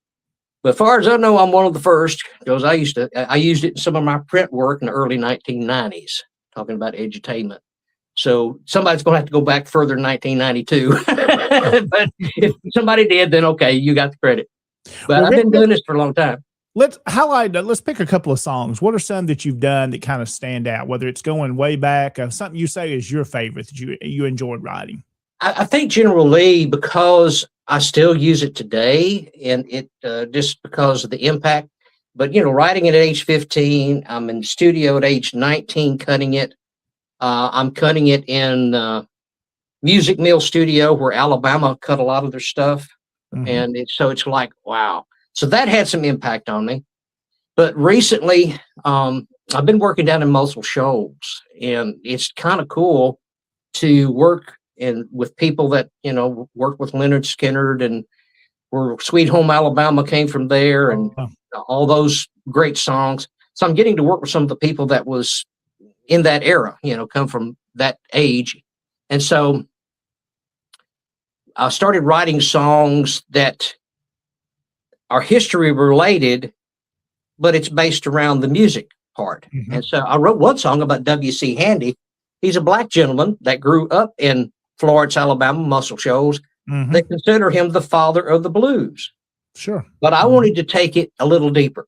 But as far as I know, I'm one of the first, because I used it in some of my print work in the early 1990s, talking about edutainment. So somebody's going to have to go back further than 1992. But if somebody did, then okay, you got the credit. But I've been doing this for a long time. Let's pick a couple of songs. What are some that you've done that kind of stand out, whether it's going way back, something you say is your favorite that you enjoyed writing? I think General Lee, because I still use it today, and it just because of the impact. But, writing it at age 15, I'm in the studio at age 19 cutting it. I'm cutting it in Music Mill Studio, where Alabama cut a lot of their stuff. And it's like, wow. So that had some impact on me. But recently, I've been working down in Muscle Shoals, and it's kind of cool to work with people that, work with Leonard Skinner, and where Sweet Home Alabama came from there, and all those great songs. So I'm getting to work with some of the people that was in that era, come from that age. And so I started writing songs that are history related, but it's based around the music part. And so I wrote one song about W.C. Handy. He's a black gentleman that grew up in Florence, Alabama, Muscle Shoals. They consider him the father of the blues. Sure. But I wanted to take it a little deeper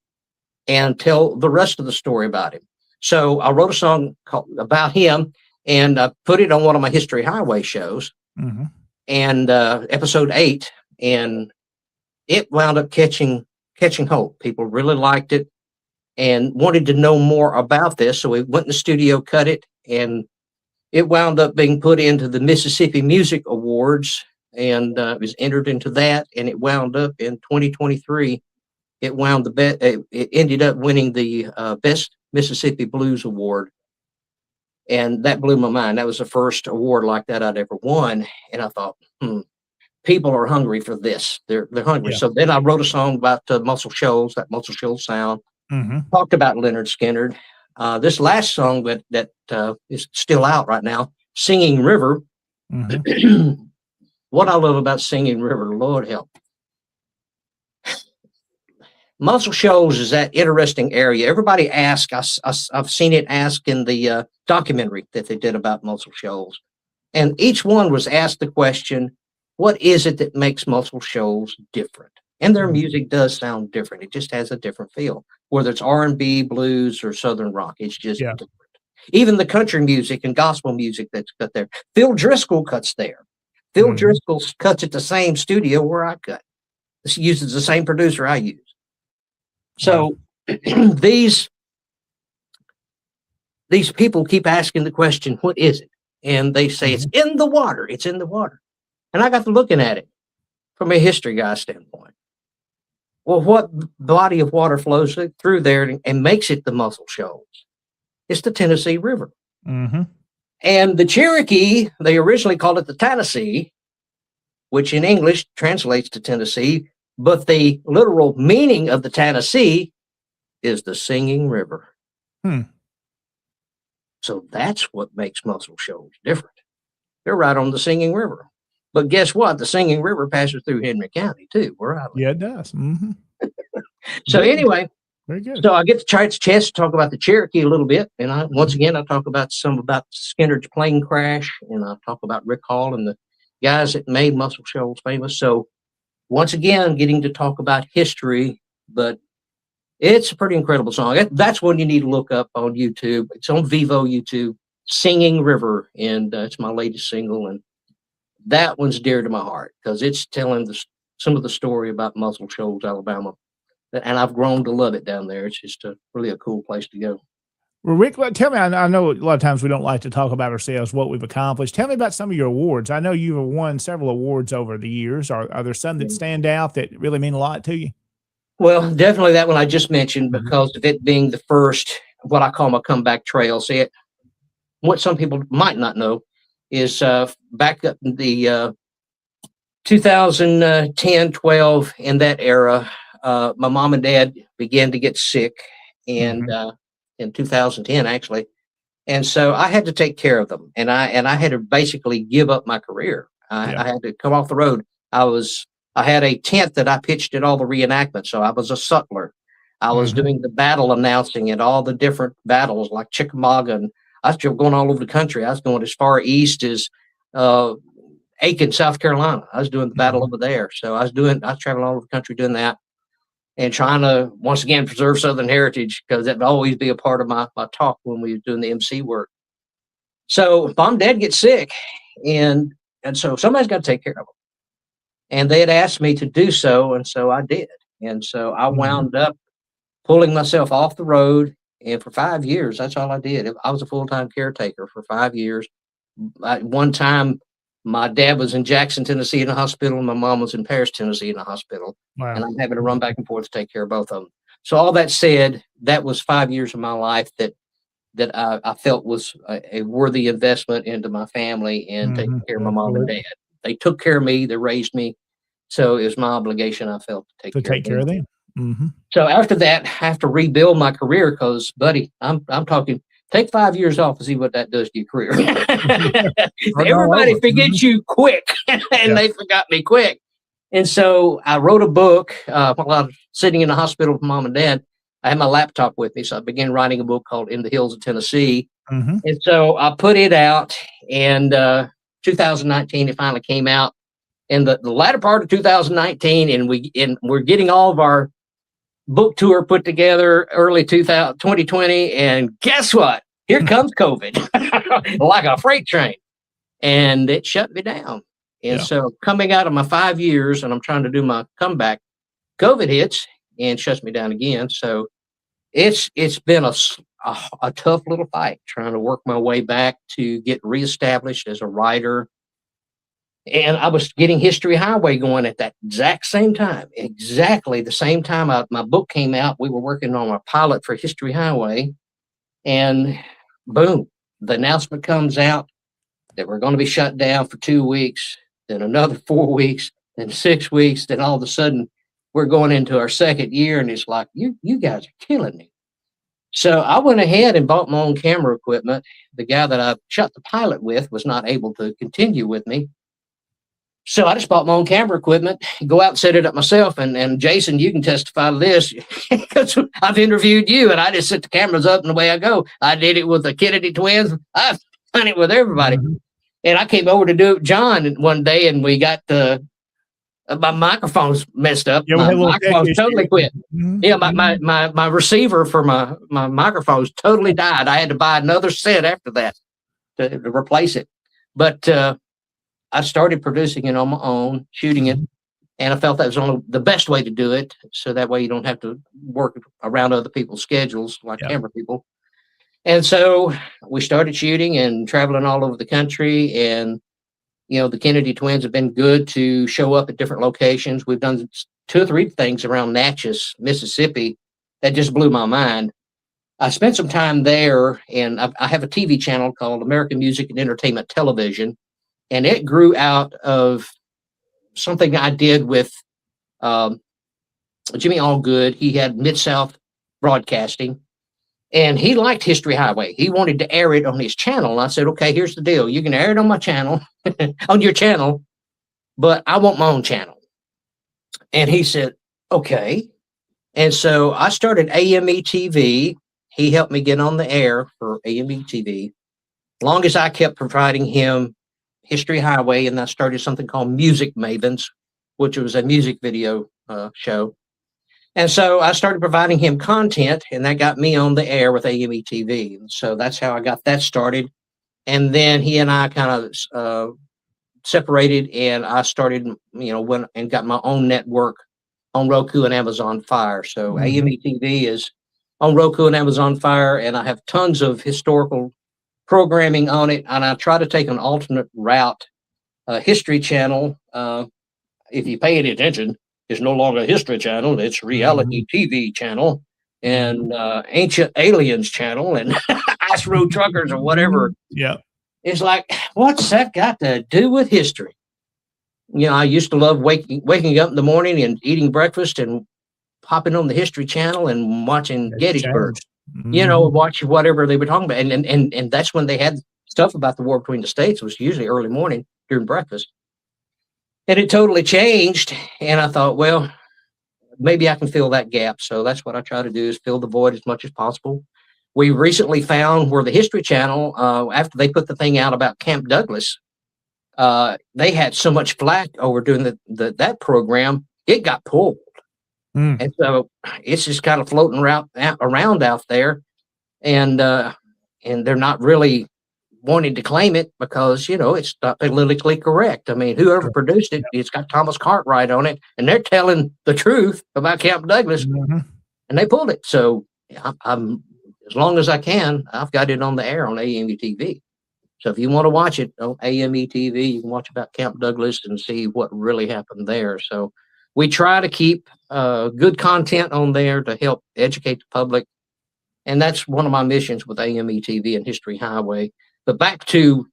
and tell the rest of the story about him. So I wrote a song about him, and I put it on one of my History Highway shows, and episode 8, and it wound up catching hold. People really liked it and wanted to know more about this. So we went in the studio, cut it, and it wound up being put into the Mississippi Music Awards, and it was entered into that, and it wound up in 2023. It ended up winning the Best Mississippi Blues Award, and that blew my mind. That was the first award like that I'd ever won, and I thought, people are hungry for this. They're hungry. So then I wrote a song about Muscle Shoals, that Muscle Shoals sound. Talked about Leonard Skinner, this last song that is still out right now, Singing River. Mm-hmm. What I love about Singing River, Lord help. Muscle Shoals is that interesting area. Everybody asks, I've seen it asked in the documentary that they did about Muscle Shoals. And each one was asked the question, what is it that makes Muscle Shoals different? And their music does sound different. It just has a different feel, whether it's R&B, blues, or Southern rock. It's just different. Even the country music and gospel music that's cut there. Phil Driscoll cuts there. Phil Driscoll cuts at the same studio where I cut. This uses the same producer I use. So these people keep asking the question, what is it? And they say, it's in the water. It's in the water. And I got to looking at it from a history guy standpoint. Well, what body of water flows through there and makes it the Muscle Shoals? It's the Tennessee River. Mm-hmm. And the Cherokee, they originally called it the Tennessee, which in English translates to Tennessee, but the literal meaning of the Tennessee is the Singing River. So that's what makes Muscle Shoals different. They're right on the Singing River. But guess what? The Singing River passes through Henry County, too, where I live. Yeah, it does. Mm-hmm. So anyway, very good. So I get the chance to talk about the Cherokee a little bit. And I talk about Skinner's plane crash. And I talk about Rick Hall and the guys that made Muscle Shoals famous. So once again, getting to talk about history, but it's a pretty incredible song. That's one you need to look up on YouTube. It's on Vivo YouTube, Singing River. And it's my latest single. And that one's dear to my heart because it's telling some of the story about Muscle Shoals, Alabama. And I've grown to love it down there. It's just really a cool place to go. Well, Rick, tell me, I know a lot of times we don't like to talk about ourselves, what we've accomplished. Tell me about some of your awards. I know you've won several awards over the years. Are there some that stand out that really mean a lot to you? Well, definitely that one I just mentioned because of it being the first, what I call my comeback trail. See, what some people might not know is back up in the 2010, 12, in that era, my mom and dad began to get sick and in 2010 actually. And so I had to take care of them and I had to basically give up my career. I had to come off the road. I had a tent that I pitched at all the reenactments. So I was a sutler. I was doing the battle announcing at all the different battles like Chickamauga, and I was going all over the country. I was going as far east as Aiken, South Carolina. I was doing the battle over there. So I was traveling all over the country doing that. And trying to, once again, preserve Southern heritage, because that would always be a part of my talk when we were doing the MC work. So mom and dad get sick, and so somebody's got to take care of them. And they had asked me to do so, and so I did. And so I wound up pulling myself off the road, and for 5 years, that's all I did. I was a full-time caretaker for 5 years. At one time, my dad was in Jackson, Tennessee in the hospital, and my mom was in Paris, Tennessee in the hospital. Wow. And I'm having to run back and forth to take care of both of them. So all that said, that was 5 years of my life that I felt was a worthy investment into my family and taking care of my mom and dad. They took care of me. They raised me. So it was my obligation, I felt, to take care of them. So after that, I have to rebuild my career because, buddy, I'm talking, take 5 years off and see what that does to your career. Everybody forgets you quick, and they forgot me quick. And so I wrote a book while I was sitting in the hospital with mom and dad. I had my laptop with me, so I began writing a book called In the Hills of Tennessee. And so I put it out, and 2019, it finally came out. In the latter part of 2019, and we're getting all of our book tour put together early 2020, and guess what? Here comes COVID like a freight train, and it shut me down. And so coming out of my 5 years, and I'm trying to do my comeback, COVID hits and shuts me down again. So it's been a tough little fight trying to work my way back to get reestablished as a writer. And I was getting History Highway going at that exact same time, exactly the same time my book came out. We were working on a pilot for History Highway, and boom, the announcement comes out that we're going to be shut down for 2 weeks, then another 4 weeks, then 6 weeks. Then all of a sudden we're going into our second year, and it's like, you guys are killing me. So I went ahead and bought my own camera equipment. The guy that I shot the pilot with was not able to continue with me. So I just bought my own camera equipment, go out and set it up myself. And Jason, you can testify to this because I've interviewed you and I just set the cameras up and away I go. I did it with the Kennedy twins. I've done it with everybody. Mm-hmm. And I came over to do it with John one day and we got my microphone's messed up. Yeah, my microphone's totally quit. Mm-hmm. Yeah, my receiver for my microphone's totally died. I had to buy another set after that to replace it. But I started producing it on my own, shooting it, and I felt that was only the best way to do it. So that way you don't have to work around other people's schedules like camera people. And so we started shooting and traveling all over the country. And, you know, the Kennedy twins have been good to show up at different locations. We've done 2 or 3 things around Natchez, Mississippi that just blew my mind. I spent some time there, and I have a TV channel called American Music and Entertainment Television. And it grew out of something I did with Jimmy Allgood. He had Mid-South Broadcasting, and he liked History Highway. He wanted to air it on his channel. And I said, okay, here's the deal. You can air it on my channel, on your channel, but I want my own channel. And he said, okay. And so I started AME TV. He helped me get on the air for AME TV. Long as I kept providing him History Highway, and I started something called Music Mavens, which was a music video show. And so I started providing him content, and that got me on the air with AME TV. So that's how I got that started. And then he and I kind of separated, and I started, you know, went and got my own network on Roku and Amazon Fire. So AME TV is on Roku and Amazon Fire, and I have tons of historical programming on it, and I try to take an alternate route. History Channel, if you pay any attention, is no longer a History Channel, it's Reality TV Channel, and Ancient Aliens Channel, and Ice Road Truckers or whatever. Yeah. It's like, what's that got to do with history? You know, I used to love waking up in the morning and eating breakfast and popping on the History Channel and watching Gettysburg. You know, watch whatever they were talking about. And that's when they had stuff about the war between the states. It was usually early morning during breakfast. And it totally changed. And I thought, well, maybe I can fill that gap. So that's what I try to do, is fill the void as much as possible. We recently found where the History Channel, after they put the thing out about Camp Douglas, they had so much flack over doing that program, it got pulled. And so it's just kind of floating around out there, and they're not really wanting to claim it because, you know, it's not politically correct. I mean, whoever produced it, it's got Thomas Cartwright on it, and they're telling the truth about Camp Douglas, and they pulled it. So I'm as long as I can, I've got it on the air on AME TV. So if you want to watch it on AME TV, you can watch about Camp Douglas and see what really happened there. So we try to keep good content on there to help educate the public. And that's one of my missions with AME TV and History Highway. But back to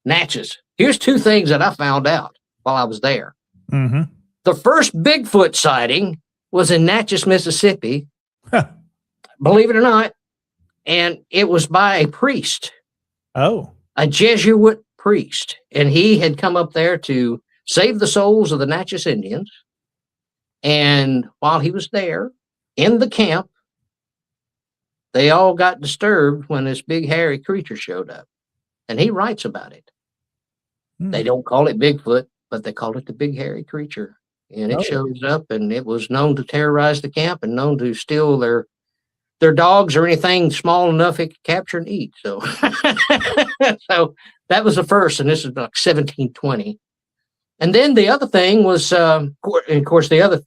Natchez. Here's 2 things that I found out while I was there. The first Bigfoot sighting was in Natchez, Mississippi, believe it or not. And it was by a priest. Oh. A Jesuit priest. And he had come up there to save the souls of the Natchez Indians. And while he was there in the camp, they all got disturbed when this big hairy creature showed up. And he writes about it. They don't call it Bigfoot, but they call it the big hairy creature. And it shows up, and it was known to terrorize the camp and known to steal their dogs or anything small enough it could capture and eat. So, so that was the first, and this is like 1720. And then the other thing was, of course, the other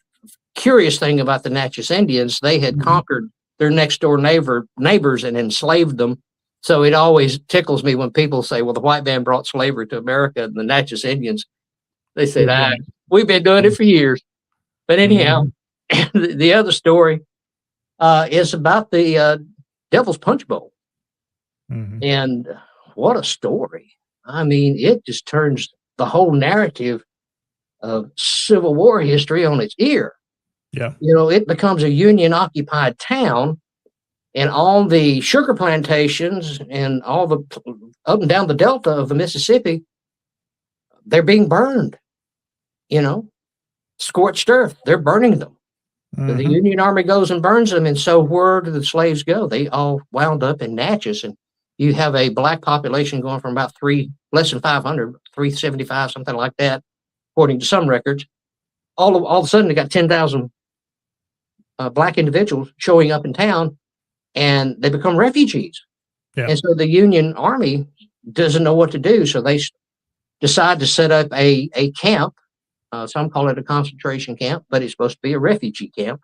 curious thing about the Natchez Indians, they had conquered their next door neighbors and enslaved them. So it always tickles me when people say, well, the white man brought slavery to America, and the Natchez Indians, they said, we've been doing it for years. But anyhow, the other story is about the Devil's Punch Bowl. And what a story. I mean, it just turns the whole narrative of Civil War history on its ear. Yeah. You know, it becomes a Union occupied town, And all the sugar plantations and all the up and down the delta of the Mississippi, they're being burned, scorched earth. They're burning them. Mm-hmm. The Union Army goes and burns them. And so where do the slaves go? They all wound up in Natchez. And you have a black population going from about less than 500, 375, something like that, according to some records. All of a sudden, they got 10,000 black individuals showing up in town, and they become refugees. Yeah. And so the Union Army doesn't know what to do. So they decide to set up a camp. Some call it a concentration camp, but it's supposed to be a refugee camp.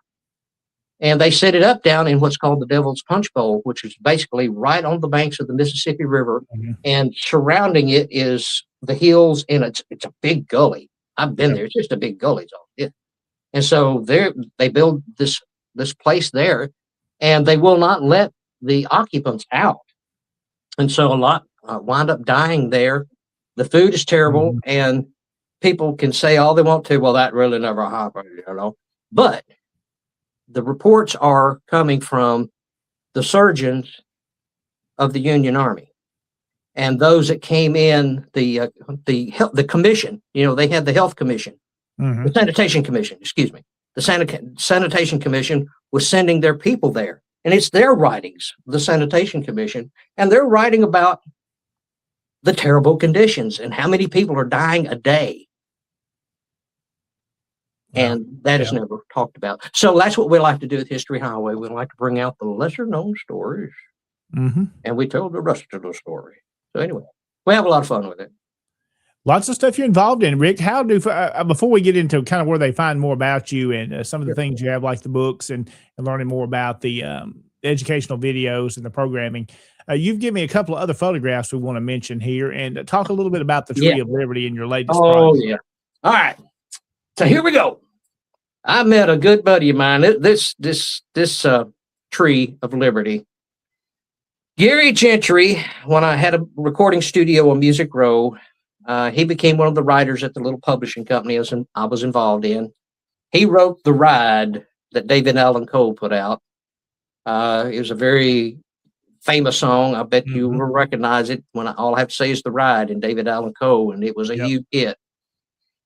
And they set it up down in what's called the Devil's Punch Bowl, which is basically right on the banks of the Mississippi River. Mm-hmm. And surrounding it is the hills, and it's a big gully. I've been there. It's just a big gully. And so they build this place there, and they will not let the occupants out. And so a lot wind up dying there. The food is terrible, mm-hmm. and people can say all they want to, well, that really never happened, But the reports are coming from the surgeons of the Union Army and those that came in the commission. They had the health commission, mm-hmm. the sanitation commission. Excuse me. The sanitation commission was sending their people there, and it's their writings, the sanitation commission, and they're writing about the terrible conditions and how many people are dying a day. And that is never talked about. So that's what we like to do with History Highway. We like to bring out the lesser known stories, mm-hmm. and we tell the rest of the story. So anyway, we have a lot of fun with it. Lots of stuff you're involved in, Rick. How do before we get into kind of where they find more about you and some of the things you have, like the books and learning more about the educational videos and the programming, you've given me a couple of other photographs we want to mention here and talk a little bit about the Tree of Liberty in your latest project. Yeah. All right. So here we go. I met a good buddy of mine. This Tree of Liberty. Gary Gentry, when I had a recording studio on Music Row, he became one of the writers at the little publishing company I was involved in. He wrote The Ride that David Allan Coe put out. It was a very famous song. I bet you will recognize it when all I have to say is The Ride and David Allan Coe, and it was a huge hit.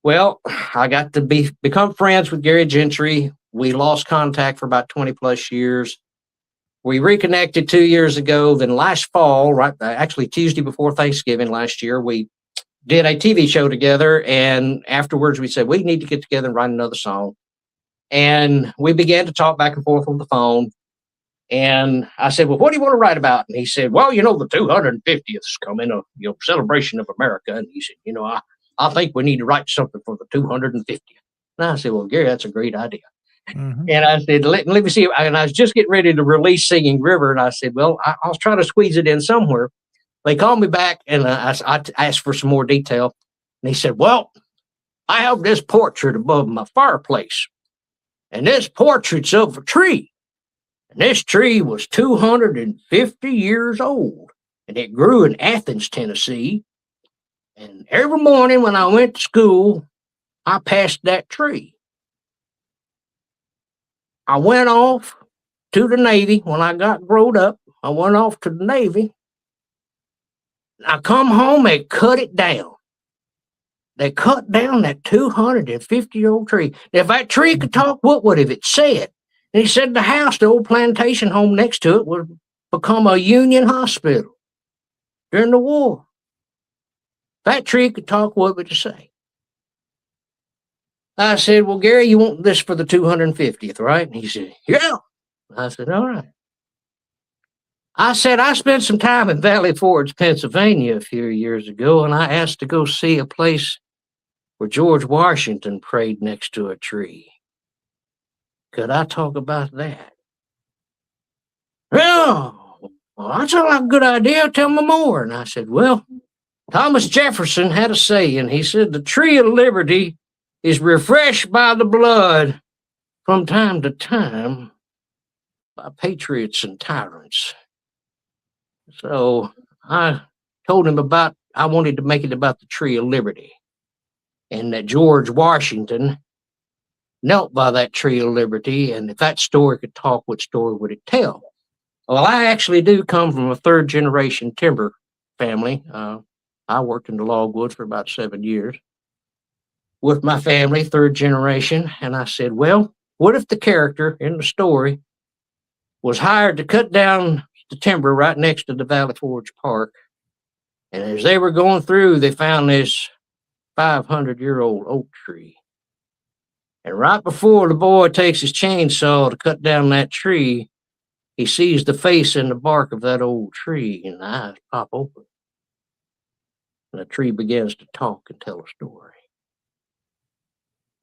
Well, I got to become friends with Gary Gentry. We lost contact for about 20 plus years. We reconnected 2 years ago. Then last fall, actually Tuesday before Thanksgiving last year, we did a TV show together. And afterwards we said, we need to get together and write another song. And we began to talk back and forth on the phone. And I said, well, what do you want to write about? And he said, well, the 250th is coming, celebration of America. And he said, I think we need to write something for the 250th. And I said, well, Gary, that's a great idea. Mm-hmm. And I said, let me see. And I was just getting ready to release Singing River. And I said, well, I'll try to squeeze it in somewhere. They called me back, and I asked for some more detail. And he said, well, I have this portrait above my fireplace. And this portrait's of a tree. And this tree was 250 years old. And it grew in Athens, Tennessee. And every morning when I went to school, I passed that tree. I went off to the Navy when I got grown up. I went off to the Navy. I come home, they cut it down. They cut down that 250-year-old tree. If that tree could talk, what would have it said? And he said the house, the old plantation home next to it, would become a Union hospital during the war. That tree could talk, what would it say? I said, well, Gary, you want this for the 250th, right? And he said, yeah. I said, all right. I said, I spent some time in Valley Forge, Pennsylvania a few years ago, and I asked to go see a place where George Washington prayed next to a tree. Could I talk about that? Well, that sounds like a good idea. Tell me more. And I said, well, Thomas Jefferson had a saying. He said, the tree of liberty is refreshed by the blood from time to time by patriots and tyrants. So I told him I wanted to make it about the tree of liberty, and that George Washington knelt by that tree of liberty. And if that story could talk, what story would it tell? Well, I actually do come from a third generation timber family. I worked in the logwood for about 7 years with my family, third generation. And I said, well, what if the character in the story was hired to cut down the timber right next to the Valley Forge Park? And as they were going through, they found this 500-year-old oak tree. And right before the boy takes his chainsaw to cut down that tree, he sees the face in the bark of that old tree, and the eyes pop open. And the tree begins to talk and tell a story.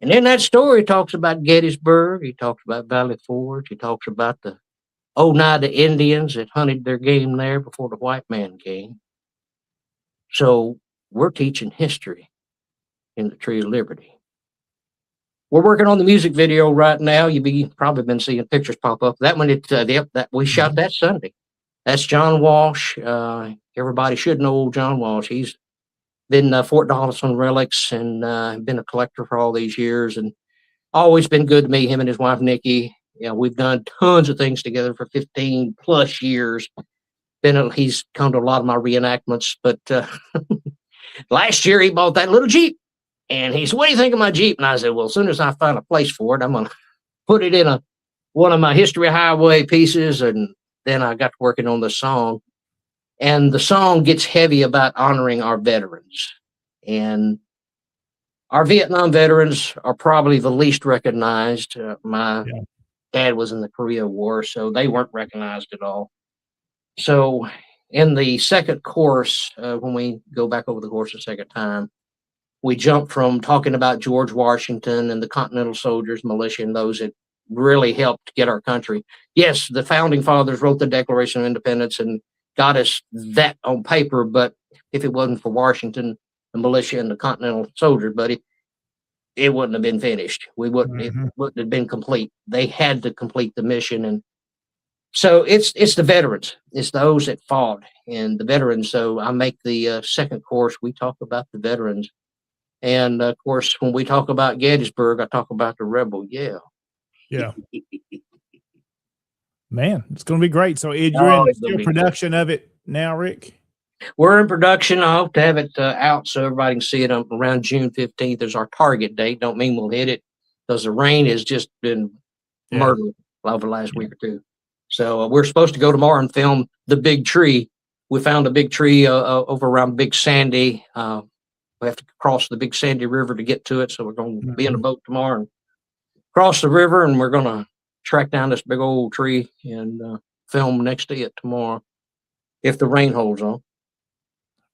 And in that story, he talks about Gettysburg. He talks about Valley Forge. He talks about the Oneida Indians that hunted their game there before the white man came. So we're teaching history in the Tree of Liberty. We're working on the music video right now. You've probably been seeing pictures pop up. That one, that we shot that Sunday. That's John Walsh. Everybody should know old John Walsh. He's been Fort Donaldson relics and been a collector for all these years, and always been good to me. Him and his wife Nikki. We've done tons of things together for 15 plus years. He's come to a lot of my reenactments, but last year he bought that little Jeep. And he said, what do you think of my Jeep? And I said, well, as soon as I find a place for it, I'm going to put it in one of my History Highway pieces. And then I got to working on the song. And the song gets heavy about honoring our veterans. And our Vietnam veterans are probably the least recognized. My dad was in the Korea War, so they weren't recognized at all. So in the second course, when we go back over the course a second time, we jump from talking about George Washington and the Continental Soldiers, militia, and those that really helped get our country. Yes, the founding fathers wrote the Declaration of Independence and got us that on paper, but if it wasn't for Washington, the militia, and the Continental Soldiers, buddy, it wouldn't have been finished. It wouldn't have been complete. They had to complete the mission. And so it's the veterans. It's those that fought and the veterans. So I make the second course. We talk about the veterans. And of course, when we talk about Gettysburg, I talk about the Revel. Yeah. Man, it's going to be great. So you're in production of it now, Rick? We're in production. I hope to have it out so everybody can see it around June 15th is our target date. Don't mean we'll hit it because the rain has just been murdered over the last week or two. So we're supposed to go tomorrow and film the big tree. We found a big tree over around Big Sandy. We have to cross the Big Sandy River to get to it. So we're going to be in a boat tomorrow and cross the river, and we're going to track down this big old tree and film next to it tomorrow if the rain holds on.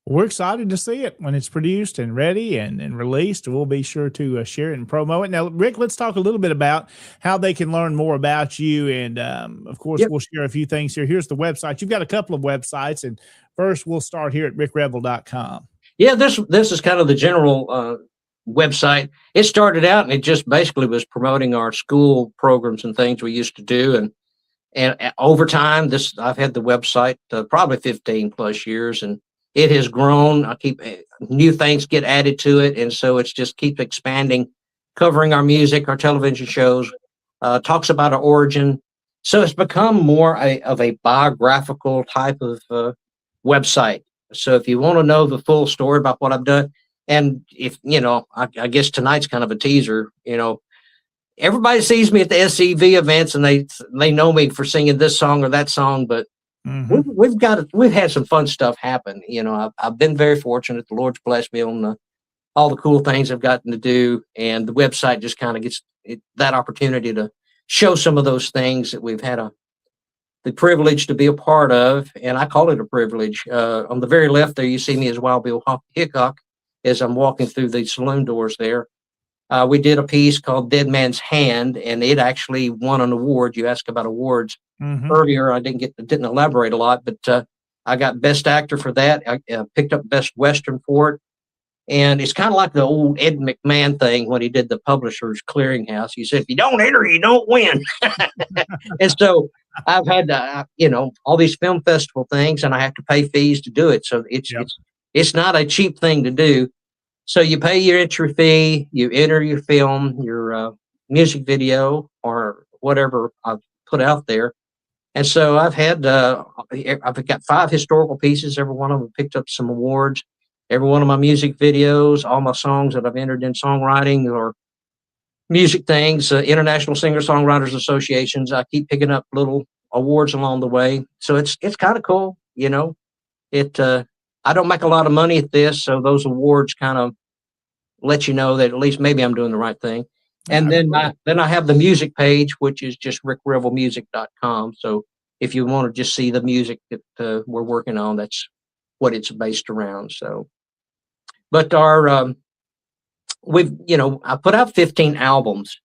We're excited to see it when it's produced and ready and released. We'll be sure to share it and promo it. Now, Rick, let's talk a little bit about how they can learn more about you. And, of course, we'll share a few things here. Here's the website. You've got a couple of websites. And first, we'll start here at rickrevel.com. Yeah, this is kind of the general website. It started out and it just basically was promoting our school programs and things we used to do. And over time, I've had the website probably 15 plus years, and it has grown. I keep new things get added to it, and so it's just keeps expanding, covering our music, our television shows, talks about our origin. So it's become more of a biographical type of website. So if you want to know the full story about what I've done, and if I guess tonight's kind of a teaser. Everybody sees me at the SCV events, and they know me for singing this song or that song, but we've had some fun stuff happen. I've been very fortunate. The Lord's blessed me on all the cool things I've gotten to do, and the website just kind of gets that opportunity to show some of those things that we've had the privilege to be a part of, and I call it a privilege. On the very left there, you see me as Wild Bill Hickok as I'm walking through the saloon doors there. We did a piece called Dead Man's Hand, and it actually won an award. You asked about awards earlier. I didn't elaborate a lot, but I got Best Actor for that. I picked up Best Western for it. And it's kind of like the old Ed McMahon thing when he did the Publishers Clearinghouse. He said, if you don't enter, you don't win. And so I've had, all these film festival things, and I have to pay fees to do it. So it's not a cheap thing to do. So you pay your entry fee, you enter your film, your music video, or whatever I've put out there. And so I've got 5 historical pieces. Every one of them picked up some awards. Every one of my music videos, all my songs that I've entered in songwriting or music things, International Singer-Songwriters Associations, I keep picking up little awards along the way. So it's kind of cool, you know. I don't make a lot of money at this, so those awards kind of let you know that at least maybe I'm doing the right thing. And then I have the music page, which is just rickrevelmusic.com. So if you want to just see the music that we're working on, that's what it's based around. So, but I put out 15 albums,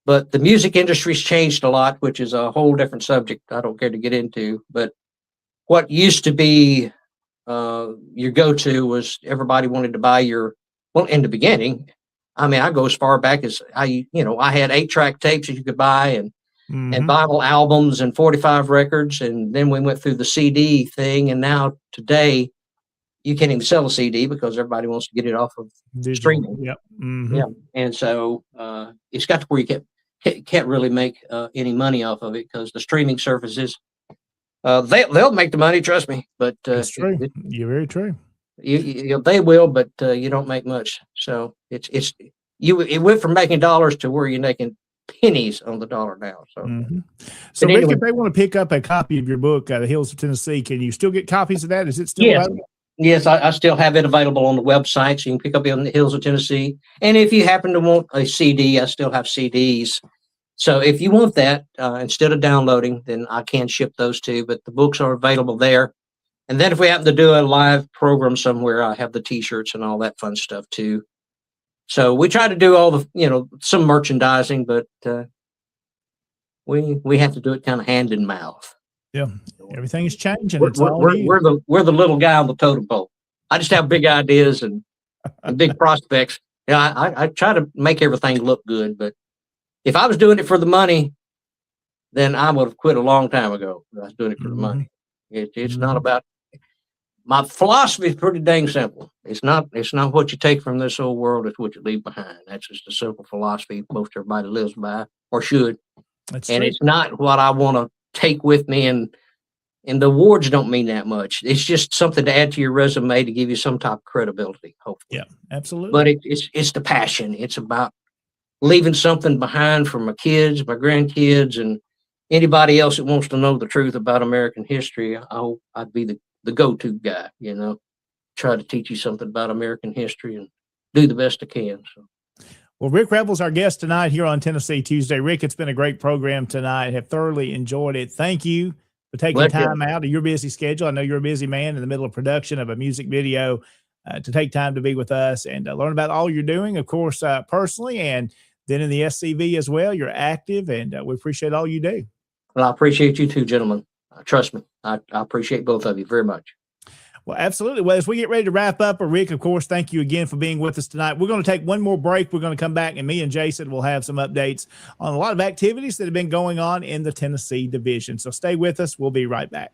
but the music industry's changed a lot, which is a whole different subject I don't care to get into. But what used to be your go-to was everybody wanted to buy well, in the beginning, I mean, I go as far back as I had 8-track tapes that you could buy and vinyl albums and 45 records. And then we went through the CD thing. And now today you can't even sell a CD because everybody wants to get it off of streaming. Yep. Yeah. And so it's got to where you can't really make any money off of it because the streaming services, they'll make the money, trust me. But it's true. You're very true. They will, but you don't make much. So it went from making dollars to where you're making pennies on the dollar now. So, So Rick, if they want to pick up a copy of your book, The Hills of Tennessee, can you still get copies of that? Is it still available? Yes, I still have it available on the website, so you can pick up it on the Hills of Tennessee. And if you happen to want a CD, I still have CDs. So if you want that, instead of downloading, then I can ship those too. But the books are available there. And then if we happen to do a live program somewhere, I have the T-shirts and all that fun stuff too. So we try to do all the, some merchandising, but we have to do it kind of hand in mouth. Yeah, everything is changing. We're the little guy on the totem pole. I just have big ideas and big prospects. I try to make everything look good, but if I was doing it for the money, then I would have quit a long time ago. I was doing it for the money. It's not about. My philosophy is pretty dang simple. It's not what you take from this old world, it's what you leave behind. That's just a simple philosophy most everybody lives by or should. That's true. It's not what I want to take with me, and the awards don't mean that much. It's just something to add to your resume to give you some type of credibility, hopefully. Yeah, absolutely. But it's the passion. It's about leaving something behind for my kids, my grandkids, and anybody else that wants to know the truth about American history. I hope I'd be the go-to guy, try to teach you something about American history and do the best I can. So. Well, Rick Revel's our guest tonight here on Tennessee Tuesday. Rick, it's been a great program tonight. Have thoroughly enjoyed it. Thank you for taking time out of your busy schedule. I know you're a busy man in the middle of production of a music video to take time to be with us and learn about all you're doing, of course, personally, and then in the SCV as well. You're active, and we appreciate all you do. Well, I appreciate you too, gentlemen. Trust me, I appreciate both of you very much. Well, absolutely. Well, as we get ready to wrap up, Rick, of course, thank you again for being with us tonight. We're going to take one more break. We're going to come back, and me and Jason will have some updates on a lot of activities that have been going on in the Tennessee division. So stay with us. We'll be right back.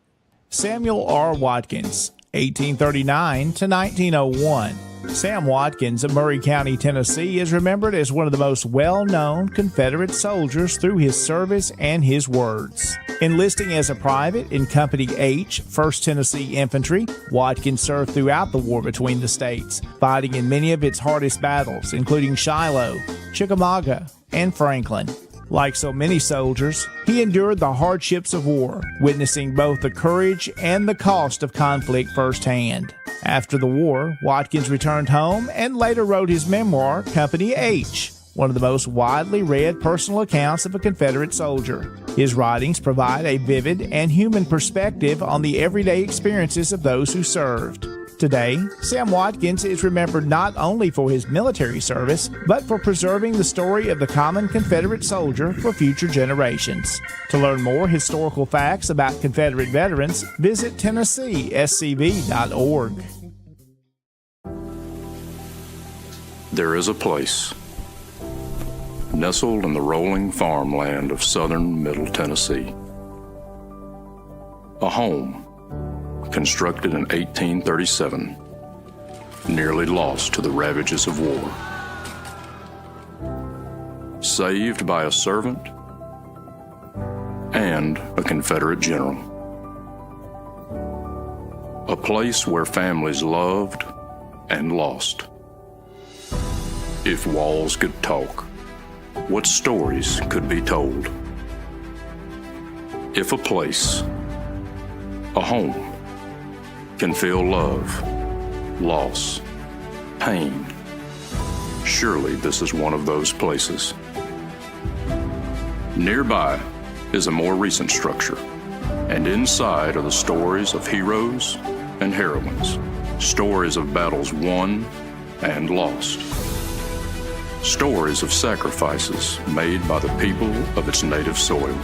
Samuel R. Watkins, 1839 to 1901. Sam Watkins of Murray County, Tennessee, is remembered as one of the most well-known Confederate soldiers through his service and his words. Enlisting as a private in Company H, 1st Tennessee Infantry, Watkins served throughout the war between the states, fighting in many of its hardest battles, including Shiloh, Chickamauga, and Franklin. Like so many soldiers, he endured the hardships of war, witnessing both the courage and the cost of conflict firsthand. After the war, Watkins returned home and later wrote his memoir, Company H, one of the most widely read personal accounts of a Confederate soldier. His writings provide a vivid and human perspective on the everyday experiences of those who served. Today, Sam Watkins is remembered not only for his military service, but for preserving the story of the common Confederate soldier for future generations. To learn more historical facts about Confederate veterans, visit TennesseeSCV.org. There is a place, nestled in the rolling farmland of southern Middle Tennessee. A home constructed in 1837, nearly lost to the ravages of war. Saved by a servant and a Confederate general. A place where families loved and lost. If walls could talk, what stories could be told? If a place, a home, can feel love, loss, pain, surely this is one of those places. Nearby is a more recent structure, and inside are the stories of heroes and heroines, stories of battles won and lost, stories of sacrifices made by the people of its native soil.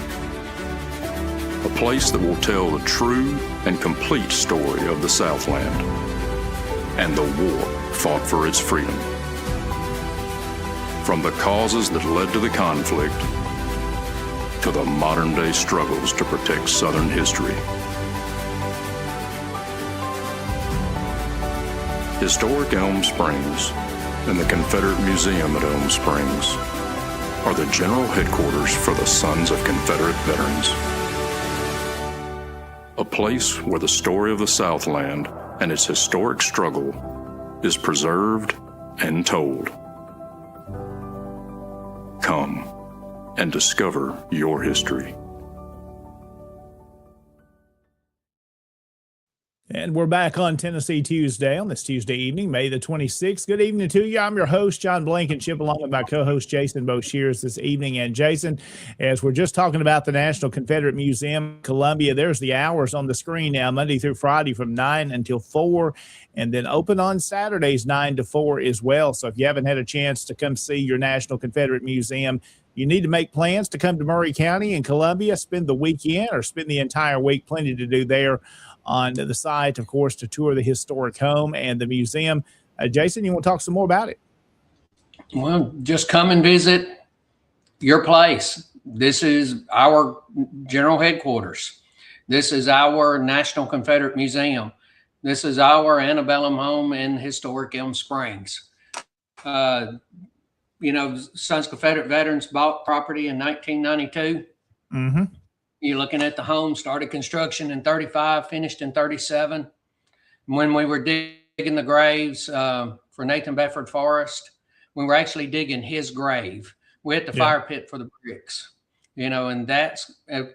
A place that will tell the true and complete story of the Southland and the war fought for its freedom. From the causes that led to the conflict to the modern-day struggles to protect Southern history. Historic Elm Springs and the Confederate Museum at Elm Springs are the general headquarters for the Sons of Confederate Veterans. A place where the story of the Southland and its historic struggle is preserved and told. Come and discover your history. And we're back on Tennessee Tuesday on this Tuesday evening, May the 26th. Good evening to you. I'm your host, John Blankenship, along with my co-host, Jason Boshers, this evening. And Jason, as we're just talking about the National Confederate Museum, Columbia, there's the hours on the screen now, Monday through Friday from 9 until 4, and then open on Saturdays, 9 to 4 as well. So if you haven't had a chance to come see your National Confederate Museum, you need to make plans to come to Maury County in Columbia, spend the weekend or spend the entire week. Plenty to do there on the site, of course, to tour the historic home and the museum. Jason, you want to talk some more about it? Well, just come and visit your place. This is our general headquarters. This is our National Confederate Museum. This is our antebellum home in historic Elm Springs. Sons of Confederate Veterans bought property in 1992. Mm-hmm. You're looking at the home, started construction in 35, finished in 37. When we were digging the graves for Nathan Bedford Forrest, we were actually digging his grave. We had the fire pit for the bricks, and that's a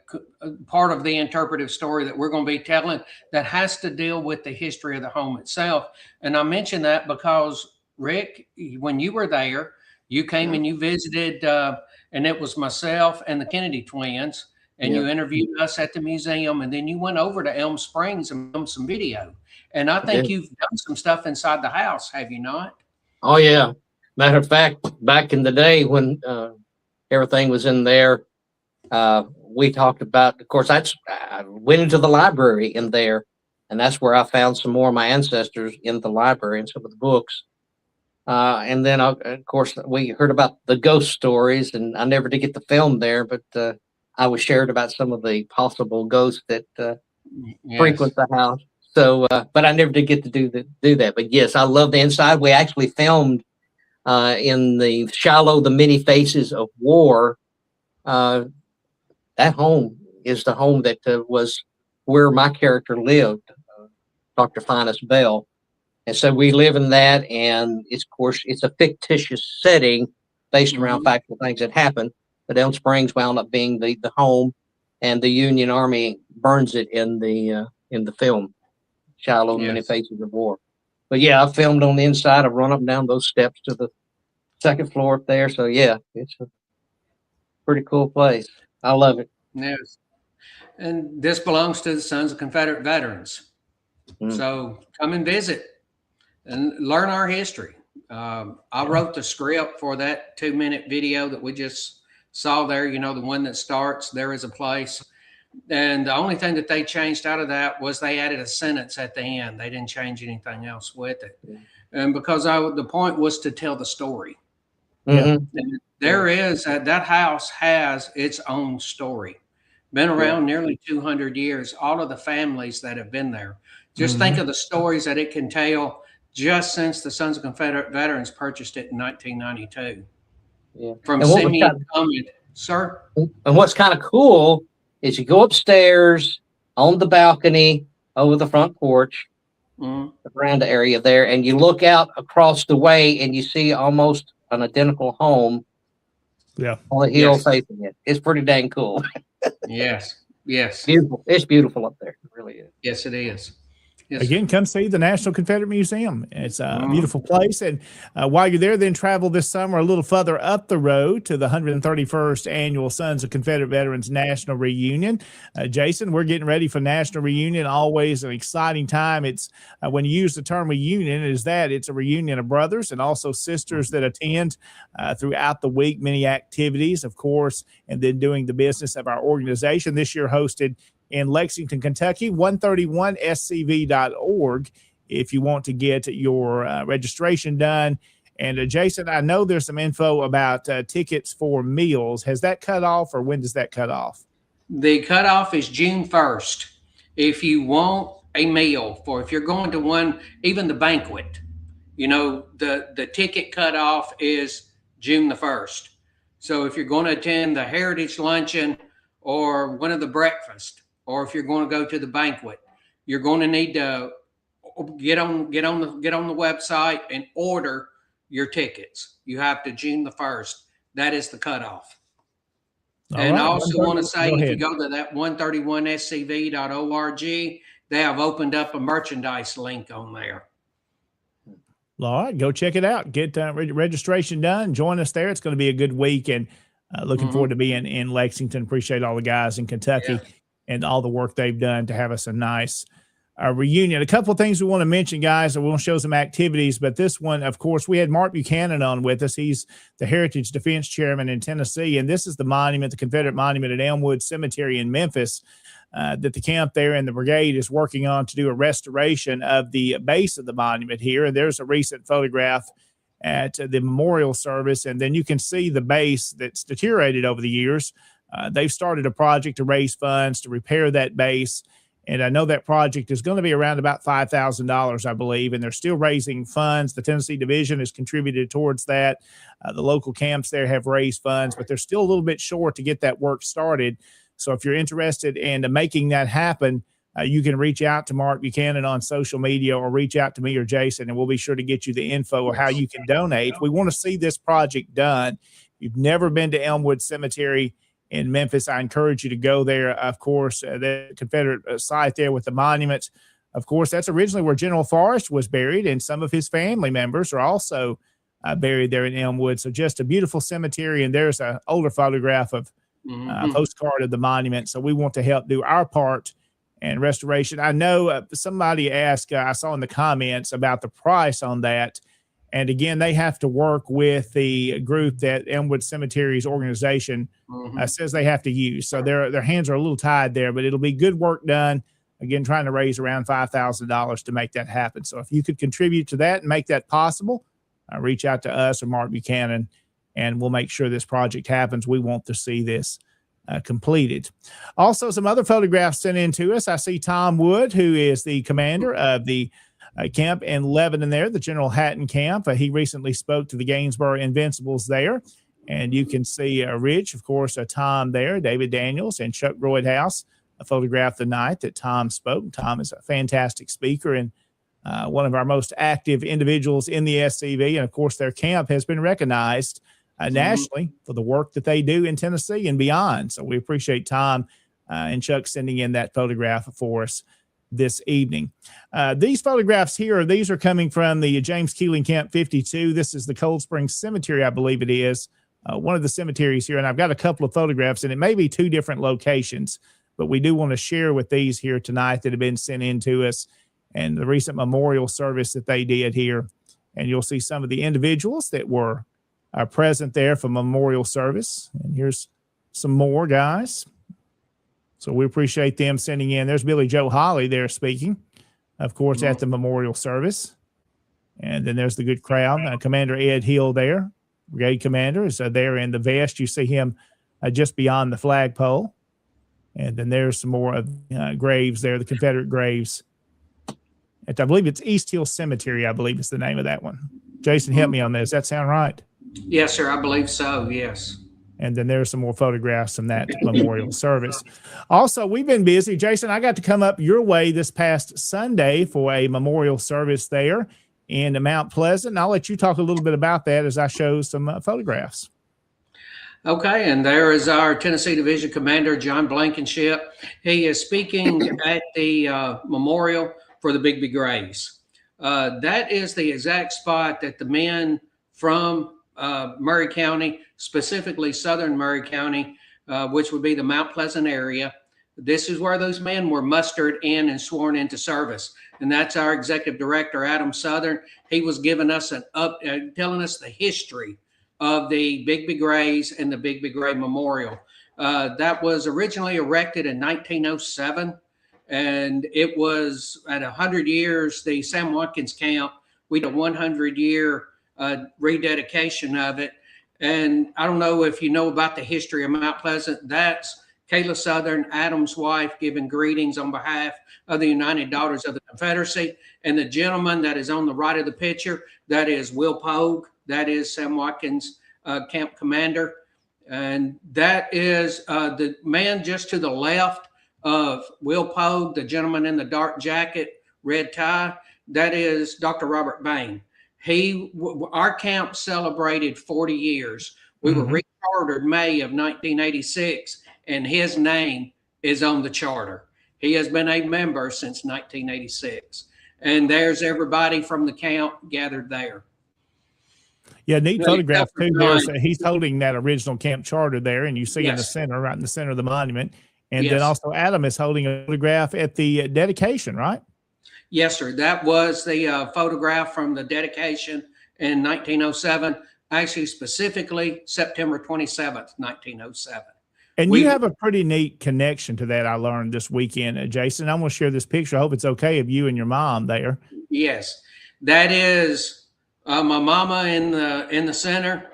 part of the interpretive story that we're going to be telling that has to deal with the history of the home itself. And I mention that because, Rick, when you were there, you came and you visited, and it was myself and the Kennedy twins. And you interviewed us at the museum, and then you went over to Elm Springs and filmed some video. And I think you've done some stuff inside the house, have you not? Oh, yeah. Matter of fact, back in the day when everything was in there, we talked about, of course, I went into the library in there, and that's where I found some more of my ancestors in the library and some of the books. And then, of course, we heard about the ghost stories, and I never did get to film there, but I was shared about some of the possible ghosts that frequent the house. So, but I never did get to do that. But yes, I love the inside. We actually filmed in the Shiloh, the Many Faces of War. That home is the home that was where my character lived, Dr. Finus Bell. And so we live in that, and it's, of course, it's a fictitious setting based around factual things that happened. But Elm Springs wound up being the home, and the Union Army burns it in the film, Shiloh, Many Faces of War. But yeah, I filmed on the inside. I've run up and down those steps to the second floor up there. So yeah, it's a pretty cool place. I love it. Yes. And this belongs to the Sons of Confederate Veterans. So come and visit and learn our history. I wrote the script for that 2-minute video that we just saw there, the one that starts, "There is a place." And the only thing that they changed out of that was they added a sentence at the end. They didn't change anything else with it. And because the point was to tell the story. And there is, that house has its own story. Been around nearly 200 years, all of the families that have been there. Just think of the stories that it can tell just since the Sons of Confederate Veterans purchased it in 1992. From Simeon Cummings, sir. And what's kind of cool is you go upstairs on the balcony over the front porch, Mm-hmm. the veranda area there, and you look out across the way and you see almost an identical home on the hill Yes. facing it. It's pretty dang cool. Yes. Yes. Beautiful. It's beautiful up there. It really is. Yes, it is. Yes. Again, come see the National Confederate Museum. It's a beautiful place. And while you're there, then travel this summer a little further up the road to the 131st Annual Sons of Confederate Veterans National Reunion. Jason, we're getting ready for National Reunion, always an exciting time. It's when you use the term reunion, it's a reunion of brothers and also sisters that attend throughout the week, many activities, of course, and then doing the business of our organization. This year hosted in Lexington, Kentucky, 131scv.org if you want to get your registration done. And Jason, I know there's some info about tickets for meals. Has that cut off, or when does that cut off? The cutoff is June 1st. If you want a meal if you're going to one, even the banquet, the ticket cutoff is June the 1st. So if you're going to attend the Heritage Luncheon or one of the breakfast, or if you're going to go to the banquet, you're going to need to get on the website and order your tickets. You have to June the 1st. That is the cutoff. And I also want to say, if you go to that 131scv.org, they have opened up a merchandise link on there. All right, go check it out. Get registration done. Join us there. It's going to be a good week, and looking forward to being in Lexington. Appreciate all the guys in Kentucky and all the work they've done to have us a nice reunion. A couple of things we want to mention, guys. We want to show some activities, but this one, of course, we had Mark Buchanan on with us. He's the Heritage Defense Chairman in Tennessee, and this is the monument, the Confederate monument at Elmwood Cemetery in Memphis, that the camp there and the brigade is working on to do a restoration of the base of the monument here. And there's a recent photograph at the memorial service, and then you can see the base that's deteriorated over the years. They've started a project to raise funds to repair that base. And I know that project is going to be around about $5,000, I believe, and they're still raising funds. The Tennessee Division has contributed towards that. The local camps there have raised funds, but they're still a little bit short to get that work started. So if you're interested in making that happen, you can reach out to Mark Buchanan on social media, or reach out to me or Jason, and we'll be sure to get you the info of how you can donate. We want to see this project done. If you've never been to Elmwood Cemetery in Memphis, I encourage you to go there. Of course, the Confederate site there with the monument. Of course, that's originally where General Forrest was buried, and some of his family members are also buried there in Elmwood. So just a beautiful cemetery, and there's an older photograph of a postcard of the monument. So we want to help do our part and restoration. I know somebody asked, I saw in the comments about the price on that. And again, they have to work with the group that Elmwood Cemetery's organization says they have to use. So their hands are a little tied there, but it'll be good work done. Again, trying to raise around $5,000 to make that happen. So if you could contribute to that and make that possible, reach out to us or Mark Buchanan, and we'll make sure this project happens. We want to see this completed. Also, some other photographs sent in to us. I see Tom Wood, who is the commander of the camp in Lebanon there, the General Hatton camp. He recently spoke to the Gainsborough Invincibles there. And you can see Rich, of course, Tom there, David Daniels, and Chuck Broadhouse, a photograph the night that Tom spoke. Tom is a fantastic speaker and one of our most active individuals in the SCV. And, of course, their camp has been recognized nationally for the work that they do in Tennessee and beyond. So we appreciate Tom and Chuck sending in that photograph for us this evening. These photographs here, these are coming from the James Keeling Camp 52. This is the Cold Springs Cemetery, I believe it is, one of the cemeteries here. And I've got a couple of photographs, and it may be two different locations, but we do want to share with these here tonight that have been sent in to us, and the recent memorial service that they did here. And you'll see some of the individuals that were present there for memorial service. And here's some more, guys. So we appreciate them sending in. There's Billy Joe Holly there speaking, of course, at the memorial service. And then there's the good crowd. Commander Ed Hill there, brigade commander, is there in the vest. You see him just beyond the flagpole. And then there's some more of graves there, the Confederate graves. I believe it's East Hill Cemetery, I believe is the name of that one. Jason, help me on this. Does that sound right? Yes, sir. I believe so. Yes. And then there's some more photographs from that memorial service. Also, we've been busy. Jason, I got to come up your way this past Sunday for a memorial service there in Mount Pleasant. And I'll let you talk a little bit about that as I show some photographs. Okay, and there is our Tennessee Division Commander, John Blankenship. He is speaking at the memorial for the Bigby Grays. That is the exact spot that the men from Murray County, specifically southern Murray County, which would be the Mount Pleasant area. This is where those men were mustered in and sworn into service. And that's our executive director, Adam Southern. He was giving us telling us the history of the Bigby Grays and the Bigby Gray Memorial. That was originally erected in 1907. And it was at 100 years, the Sam Watkins camp, we did a 100-year rededication of it. And I don't know if you know about the history of Mount Pleasant. That's Kayla Southern, Adam's wife, giving greetings on behalf of the United Daughters of the Confederacy. And the gentleman that is on the right of the picture, that is Will Pogue. That is Sam Watkins' camp commander. And that is the man just to the left of Will Pogue, the gentleman in the dark jacket, red tie. That is Dr. Robert Bain. Our camp celebrated 40 years. We were rechartered May of 1986, and his name is on the charter. He has been a member since 1986. And there's everybody from the camp gathered there. Yeah, neat photograph too. He's holding that original camp charter there, and you see in the center, right in the center of the monument. And then also Adam is holding a photograph at the dedication, right? Yes, sir. That was the photograph from the dedication in 1907, actually specifically September 27th, 1907. And you have a pretty neat connection to that, I learned this weekend, Jason. I'm going to share this picture. I hope it's okay of you and your mom there. Yes, that is my mama in the center.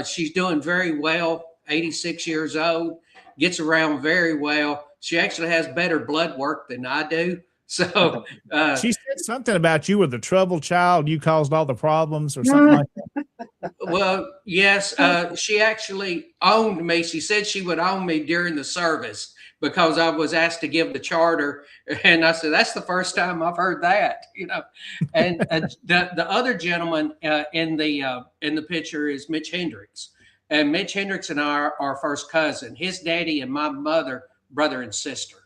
She's doing very well, 86 years old, gets around very well. She actually has better blood work than I do. So she said something about you were the troubled child. You caused all the problems or something like that. Well, yes, she actually owned me. She said she would own me during the service because I was asked to give the charter. And I said, that's the first time I've heard that, you know. And the other gentleman in the picture is Mitch Hendricks. And Mitch Hendricks and I are our first cousin. His daddy and my mother, brother and sister.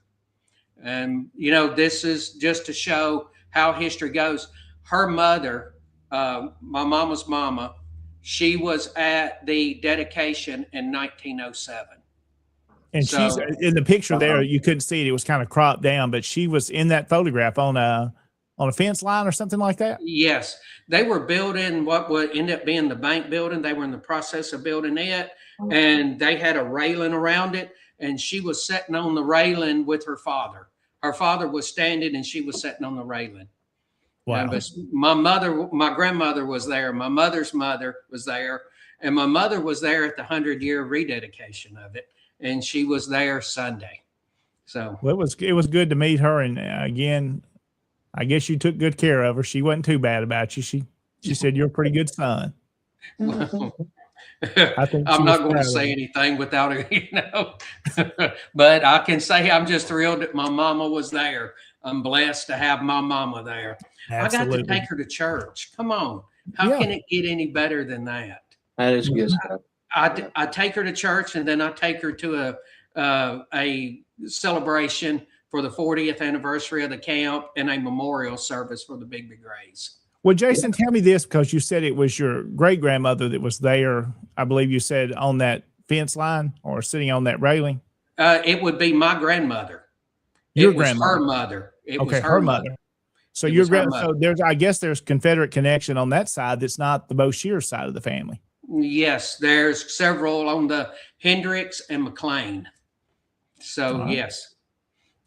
And, you know, this is just to show how history goes. Her mother, my mama's mama, she was at the dedication in 1907. And she's in the picture there. You couldn't see it. It was kind of cropped down, but she was in that photograph on a fence line or something like that. Yes. They were building what would end up being the bank building. They were in the process of building it, and they had a railing around it. And she was sitting on the railing with her father. Her father was standing and she was sitting on the railing. Wow. But my grandmother was there. My mother's mother was there. And my mother was there at the 100-year rededication of it. And she was there Sunday. So well, it was good to meet her. And again, I guess you took good care of her. She wasn't too bad about you. She said you're a pretty good son. I'm not going to say anything without it, you know, but I can say I'm just thrilled that my mama was there. I'm blessed to have my mama there. Absolutely. I got to take her to church. Come on. How can it get any better than that? That is good stuff. I take her to church, and then I take her to a celebration for the 40th anniversary of the camp and a memorial service for the Bigby Grays. Well, Jason, tell me this, because you said it was your great-grandmother that was there, I believe you said, on that fence line or sitting on that railing. It would be my grandmother. Your grandmother. Her mother. It was her mother. So I guess there's Confederate connection on that side that's not the Boshers side of the family. Yes, there's several on the Hendricks and McLean. So, yes.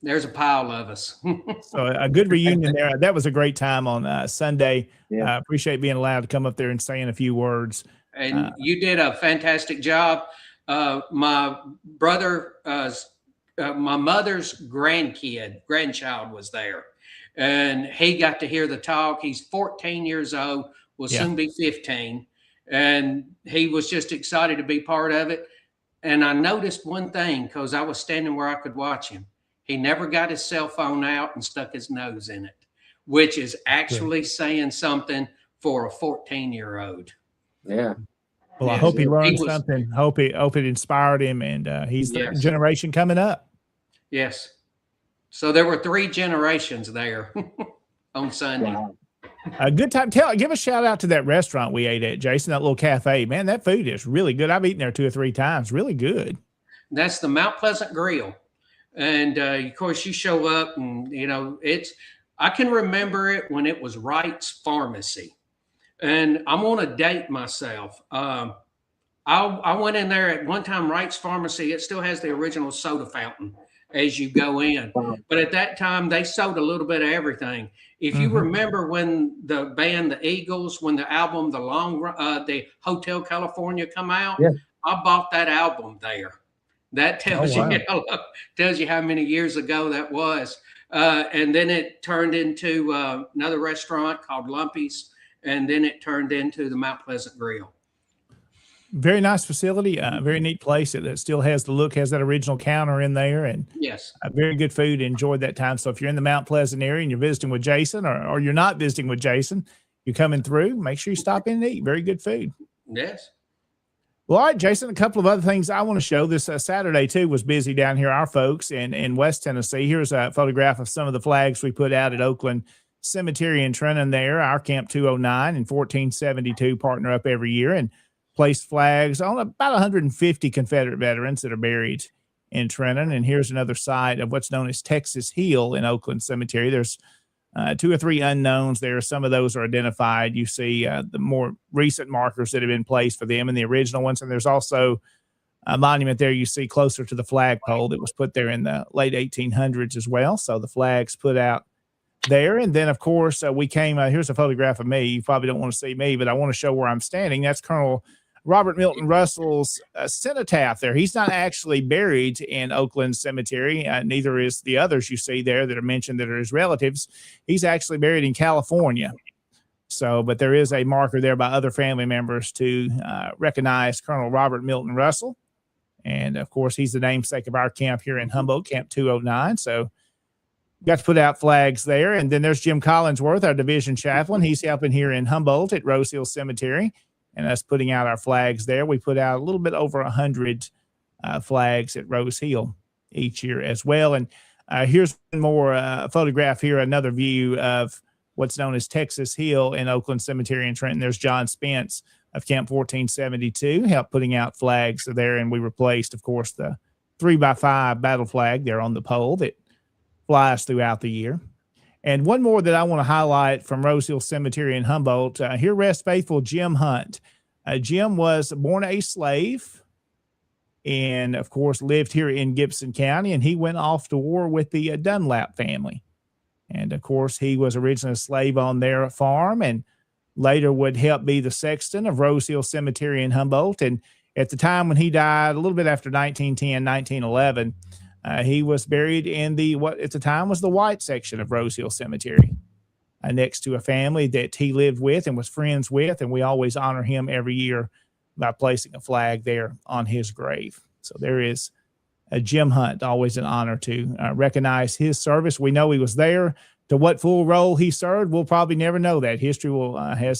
There's a pile of us. So a good reunion there. That was a great time on Sunday. I appreciate being allowed to come up there and saying a few words. And you did a fantastic job. My brother, my mother's grandchild was there. And he got to hear the talk. He's 14 years old, will soon be 15. And he was just excited to be part of it. And I noticed one thing because I was standing where I could watch him. He never got his cell phone out and stuck his nose in it, which is actually saying something for a 14-year-old. Yeah. Well, I Yes, hope he learned was- something. Hope it inspired him, and he's the Yes. generation coming up. Yes. So there were 3 generations there on Sunday. Wow. A good time. Give a shout out to that restaurant we ate at, Jason, that little cafe. Man, that food is really good. I've eaten there 2 or 3 times. Really good. That's the Mount Pleasant Grill. And of course, you show up and, I can remember it when it was Wright's Pharmacy. And I'm going to date myself. I went in there at one time, Wright's Pharmacy. It still has the original soda fountain as you go in. But at that time, they sold a little bit of everything. If you remember when the band, the Eagles, when the album, the Hotel California come out, Yeah. I bought that album there. That tells you how many years ago that was. And then it turned into another restaurant called Lumpy's. And then it turned into the Mount Pleasant Grill. Very nice facility. Very neat place. It still has the look, has that original counter in there, and Yes. very good food. Enjoyed that time. So if you're in the Mount Pleasant area and you're visiting with Jason, or you're not visiting with Jason, you're coming through, make sure you stop in and eat. Very good food. Yes. Well, all right, Jason, a couple of other things I want to show. This Saturday, too, was busy down here. Our folks in West Tennessee. Here's a photograph of some of the flags we put out at Oakland Cemetery in Trenton there. Our Camp 209 and 1472 partner up every year and place flags on about 150 Confederate veterans that are buried in Trenton. And here's another site of what's known as Texas Hill in Oakland Cemetery. There's 2 or 3 unknowns there. Some of those are identified. You see the more recent markers that have been placed for them and the original ones. And there's also a monument there you see closer to the flagpole that was put there in the late 1800s as well. So the flags put out there. And then, of course, we came, here's a photograph of me. You probably don't want to see me, but I want to show where I'm standing. That's Colonel Robert Milton Russell's cenotaph there. He's not actually buried in Oakland Cemetery. Neither is the others you see there that are mentioned that are his relatives. He's actually buried in California. So, but there is a marker there by other family members to recognize Colonel Robert Milton Russell. And, of course, he's the namesake of our camp here in Humboldt, Camp 209. So, got to put out flags there. And then there's Jim Collinsworth, our division chaplain. He's helping here in Humboldt at Rose Hill Cemetery. And us putting out our flags there. We put out a little bit over 100 flags at Rose Hill each year as well. And here's one more photograph here, another view of what's known as Texas Hill in Oakland Cemetery in Trenton. There's John Spence of Camp 1472, helped putting out flags there. And we replaced, of course, the 3x5 battle flag there on the pole that flies throughout the year. And one more that I want to highlight from Rose Hill Cemetery in Humboldt. Here rests faithful Jim Hunt. Jim was born a slave and, of course, lived here in Gibson County, and he went off to war with the Dunlap family. And, of course, he was originally a slave on their farm and later would help be the sexton of Rose Hill Cemetery in Humboldt. And at the time when he died, a little bit after 1910, 1911, he was buried in what at the time was the white section of Rose Hill Cemetery, next to a family that he lived with and was friends with. And we always honor him every year by placing a flag there on his grave. So there is a Jim Hunt, always an honor to recognize his service. We know he was there. To what full role he served, we'll probably never know that. History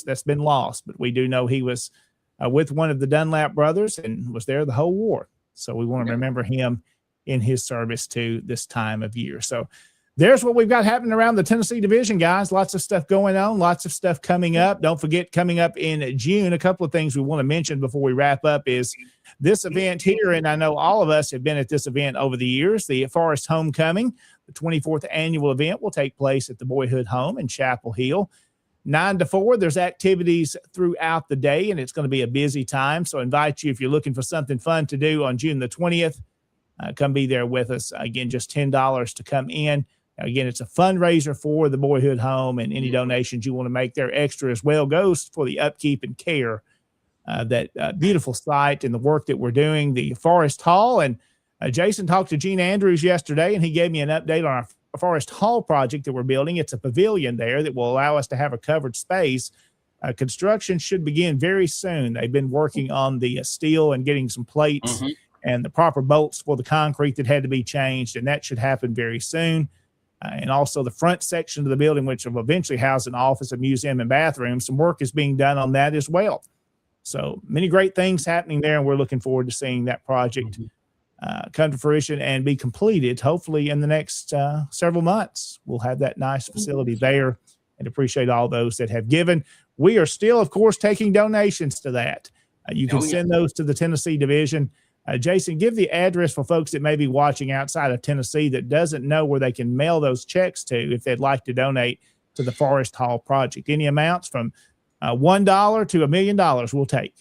that's been lost, but we do know he was with one of the Dunlap brothers and was there the whole war. So we want to remember him in his service to this time of year. So there's what we've got happening around the Tennessee division, guys. Lots of stuff going on, lots of stuff coming up. Don't forget, coming up in June, a couple of things we want to mention before we wrap up is this event here, and I know all of us have been at this event over the years, the Forest Homecoming. The 24th annual event will take place at the Boyhood Home in Chapel Hill. 9 to 4, there's activities throughout the day, and it's going to be a busy time. So I invite you, if you're looking for something fun to do on June the 20th, come be there with us. Again, just $10 to come in. Now, again, it's a fundraiser for the Boyhood Home, and any donations you want to make there extra as well goes for the upkeep and care that beautiful site and the work that we're doing, the Forest Hall. And Jason talked to Gene Andrews yesterday, and he gave me an update on our Forest Hall project that we're building. It's a pavilion there that will allow us to have a covered space. Construction should begin very soon. They've been working on the steel and getting some plates and the proper bolts for the concrete that had to be changed, and that should happen very soon. And also the front section of the building, which will eventually house an office, a museum, and bathroom. Some work is being done on that as well. So many great things happening there, and we're looking forward to seeing that project come to fruition and be completed, hopefully in the next several months. We'll have that nice facility there, and appreciate all those that have given. We are still, of course, taking donations to that. You can send those to the Tennessee division. Jason, give the address for folks that may be watching outside of Tennessee that doesn't know where they can mail those checks to if they'd like to donate to the Forest Hall project. Any amounts from $1 to $1 million we'll take.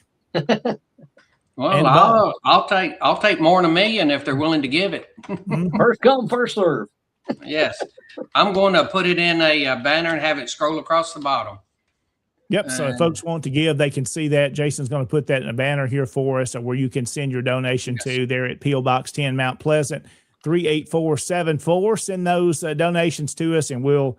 Well, I'll take more than $1 million if they're willing to give it. First come, first serve. Yes, I'm going to put it in a banner and have it scroll across the bottom. Yep. So if folks want to give, they can see that. Jason's going to put that in a banner here for us, or where you can send your donation to there at P.O. Box 10, Mount Pleasant, 38474. Send those donations to us, and we'll,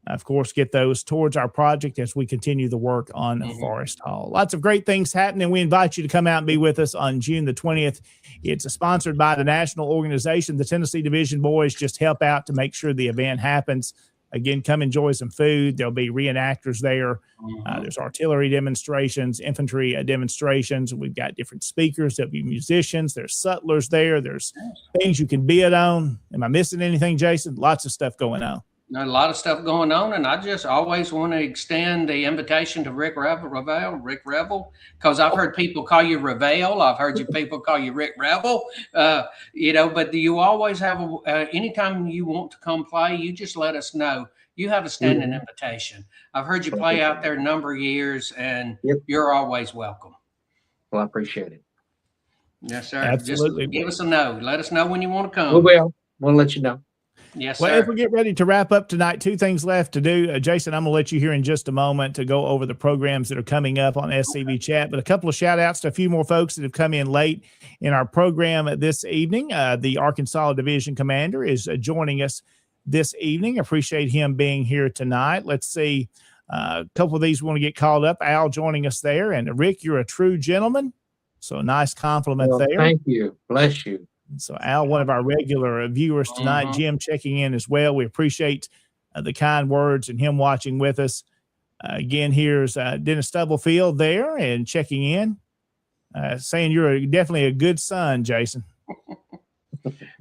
of course, get those towards our project as we continue the work on Forest Hall. Lots of great things happening. We invite you to come out and be with us on June the 20th. It's sponsored by the national organization. The Tennessee Division Boys just help out to make sure the event happens. Again, come enjoy some food. There'll be reenactors there. There's artillery demonstrations, infantry demonstrations. We've got different speakers. There'll be musicians. There's sutlers there. There's things you can bid on. Am I missing anything, Jason? Lots of stuff going on. A lot of stuff going on, and I just always want to extend the invitation to Rick Revel, because I've heard people call you Revel. I've heard people call you Rick Revel. But you always have anytime you want to come play, you just let us know. You have a standing invitation. I've heard you play out there a number of years, and you're always welcome. Well, I appreciate it. Yes, sir. Absolutely. Just give us a no. Let us know when you want to come. We will. We'll let you know. Yes, well, sir. As we get ready to wrap up tonight, two things left to do. Jason, I'm going to let you here in just a moment to go over the programs that are coming up on SCV Chat, but a couple of shout outs to a few more folks that have come in late in our program this evening. The Arkansas Division Commander is joining us this evening. Appreciate him being here tonight. Let's see. A couple of these we want to get called up. Al joining us there. And Rick, you're a true gentleman. So a nice compliment there. Thank you. Bless you. So Al, one of our regular viewers tonight, Jim checking in as well. We appreciate the kind words and him watching with us. Again, here's Dennis Stubblefield there and checking in, saying you're definitely a good son, Jason.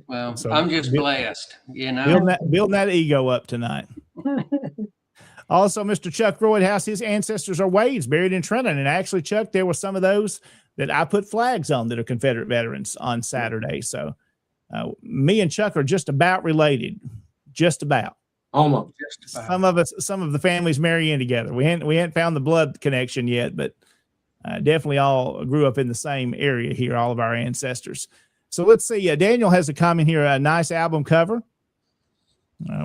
Well, so I'm just blessed, building that ego up tonight. Also, Mr. Chuck Roydhouse, his ancestors are Wades, buried in Trenton. And actually, Chuck, there were some of those that I put flags on that are Confederate veterans on Saturday. So me and Chuck are just about related, just about. Almost. Just about. Some of the families marry in together. We hadn't found the blood connection yet, but definitely all grew up in the same area here, all of our ancestors. So let's see. Daniel has a comment here, a nice album cover.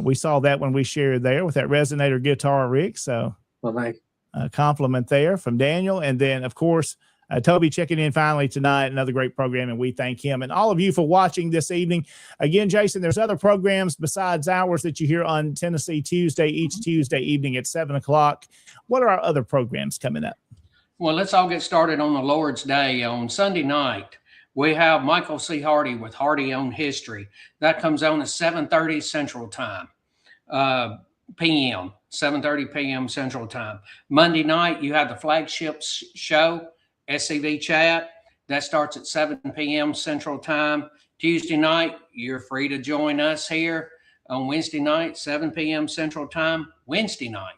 We saw that when we shared there with that resonator guitar, Rick. So a compliment there from Daniel. And then, of course, Toby checking in finally tonight, another great program, and we thank him and all of you for watching this evening. Again, Jason, there's other programs besides ours that you hear on Tennessee Tuesday, each Tuesday evening at 7 o'clock. What are our other programs coming up? Well, let's all get started on the Lord's Day. On Sunday night, we have Michael C. Hardy with Hardy on History. That comes on at 7:30 Central Time, p.m., 7:30 p.m. Central Time. Monday night, you have the flagship show, SCV Chat. That starts at 7 p.m. Central Time. Tuesday night, you're free to join us here. On Wednesday night, 7 p.m. Central Time. Wednesday night,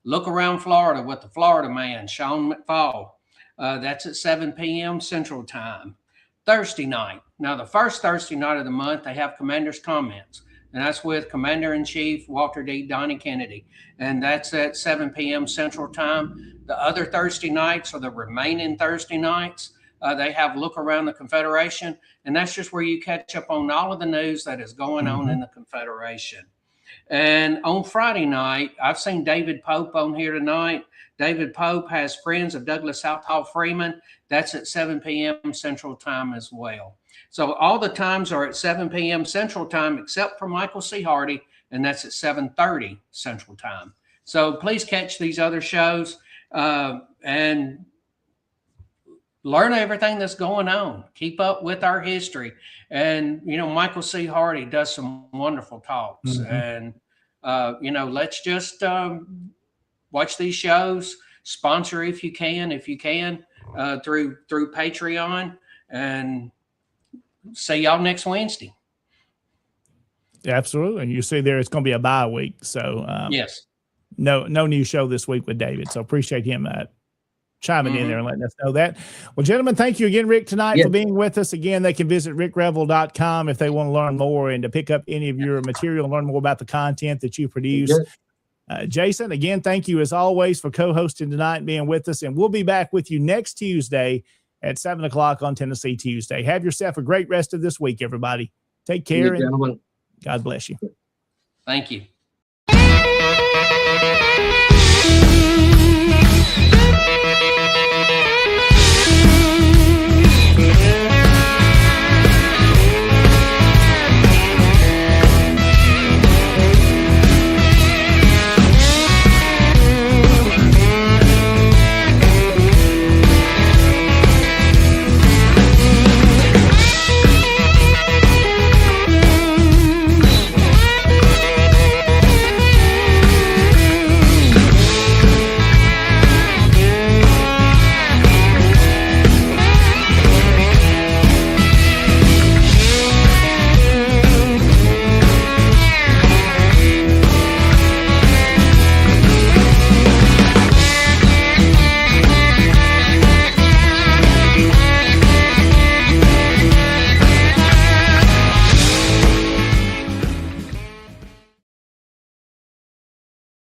Look Around Florida with the Florida man, Sean McFall. That's at 7 p.m. Central Time. Thursday night. Now, the first Thursday night of the month, they have Commander's Comments. And that's with Commander-in-Chief Walter D. Donnie Kennedy. And that's at 7 p.m. Central Time. The other Thursday nights, or the remaining Thursday nights, they have Look Around the Confederation. And that's just where you catch up on all of the news that is going on in the Confederation. And on Friday night, I've seen David Pope on here tonight. David Pope has Friends of Douglas Southall Freeman. That's at 7 p.m. Central Time as well. So all the times are at 7 p.m. Central Time, except for Michael C. Hardy, and that's at 7:30 Central Time. So please catch these other shows. And learn everything that's going on, keep up with our history. And, Michael C. Hardy does some wonderful talks. And, let's just watch these shows, sponsor if you can, through Patreon, and see y'all next Wednesday. Absolutely. And you see there, it's going to be a bye week. So yes, no new show this week with David. So appreciate him chiming in there and letting us know that. Well, gentlemen, thank you again, Rick, tonight for being with us. Again, they can visit rickrevel.com if they want to learn more and to pick up any of your material and learn more about the content that you produce. Jason, again, thank you as always for co-hosting tonight and being with us. And we'll be back with you next Tuesday at 7:00 on Tennessee Tuesday. Have yourself a great rest of this week, everybody. Take care. And God bless you. Thank you.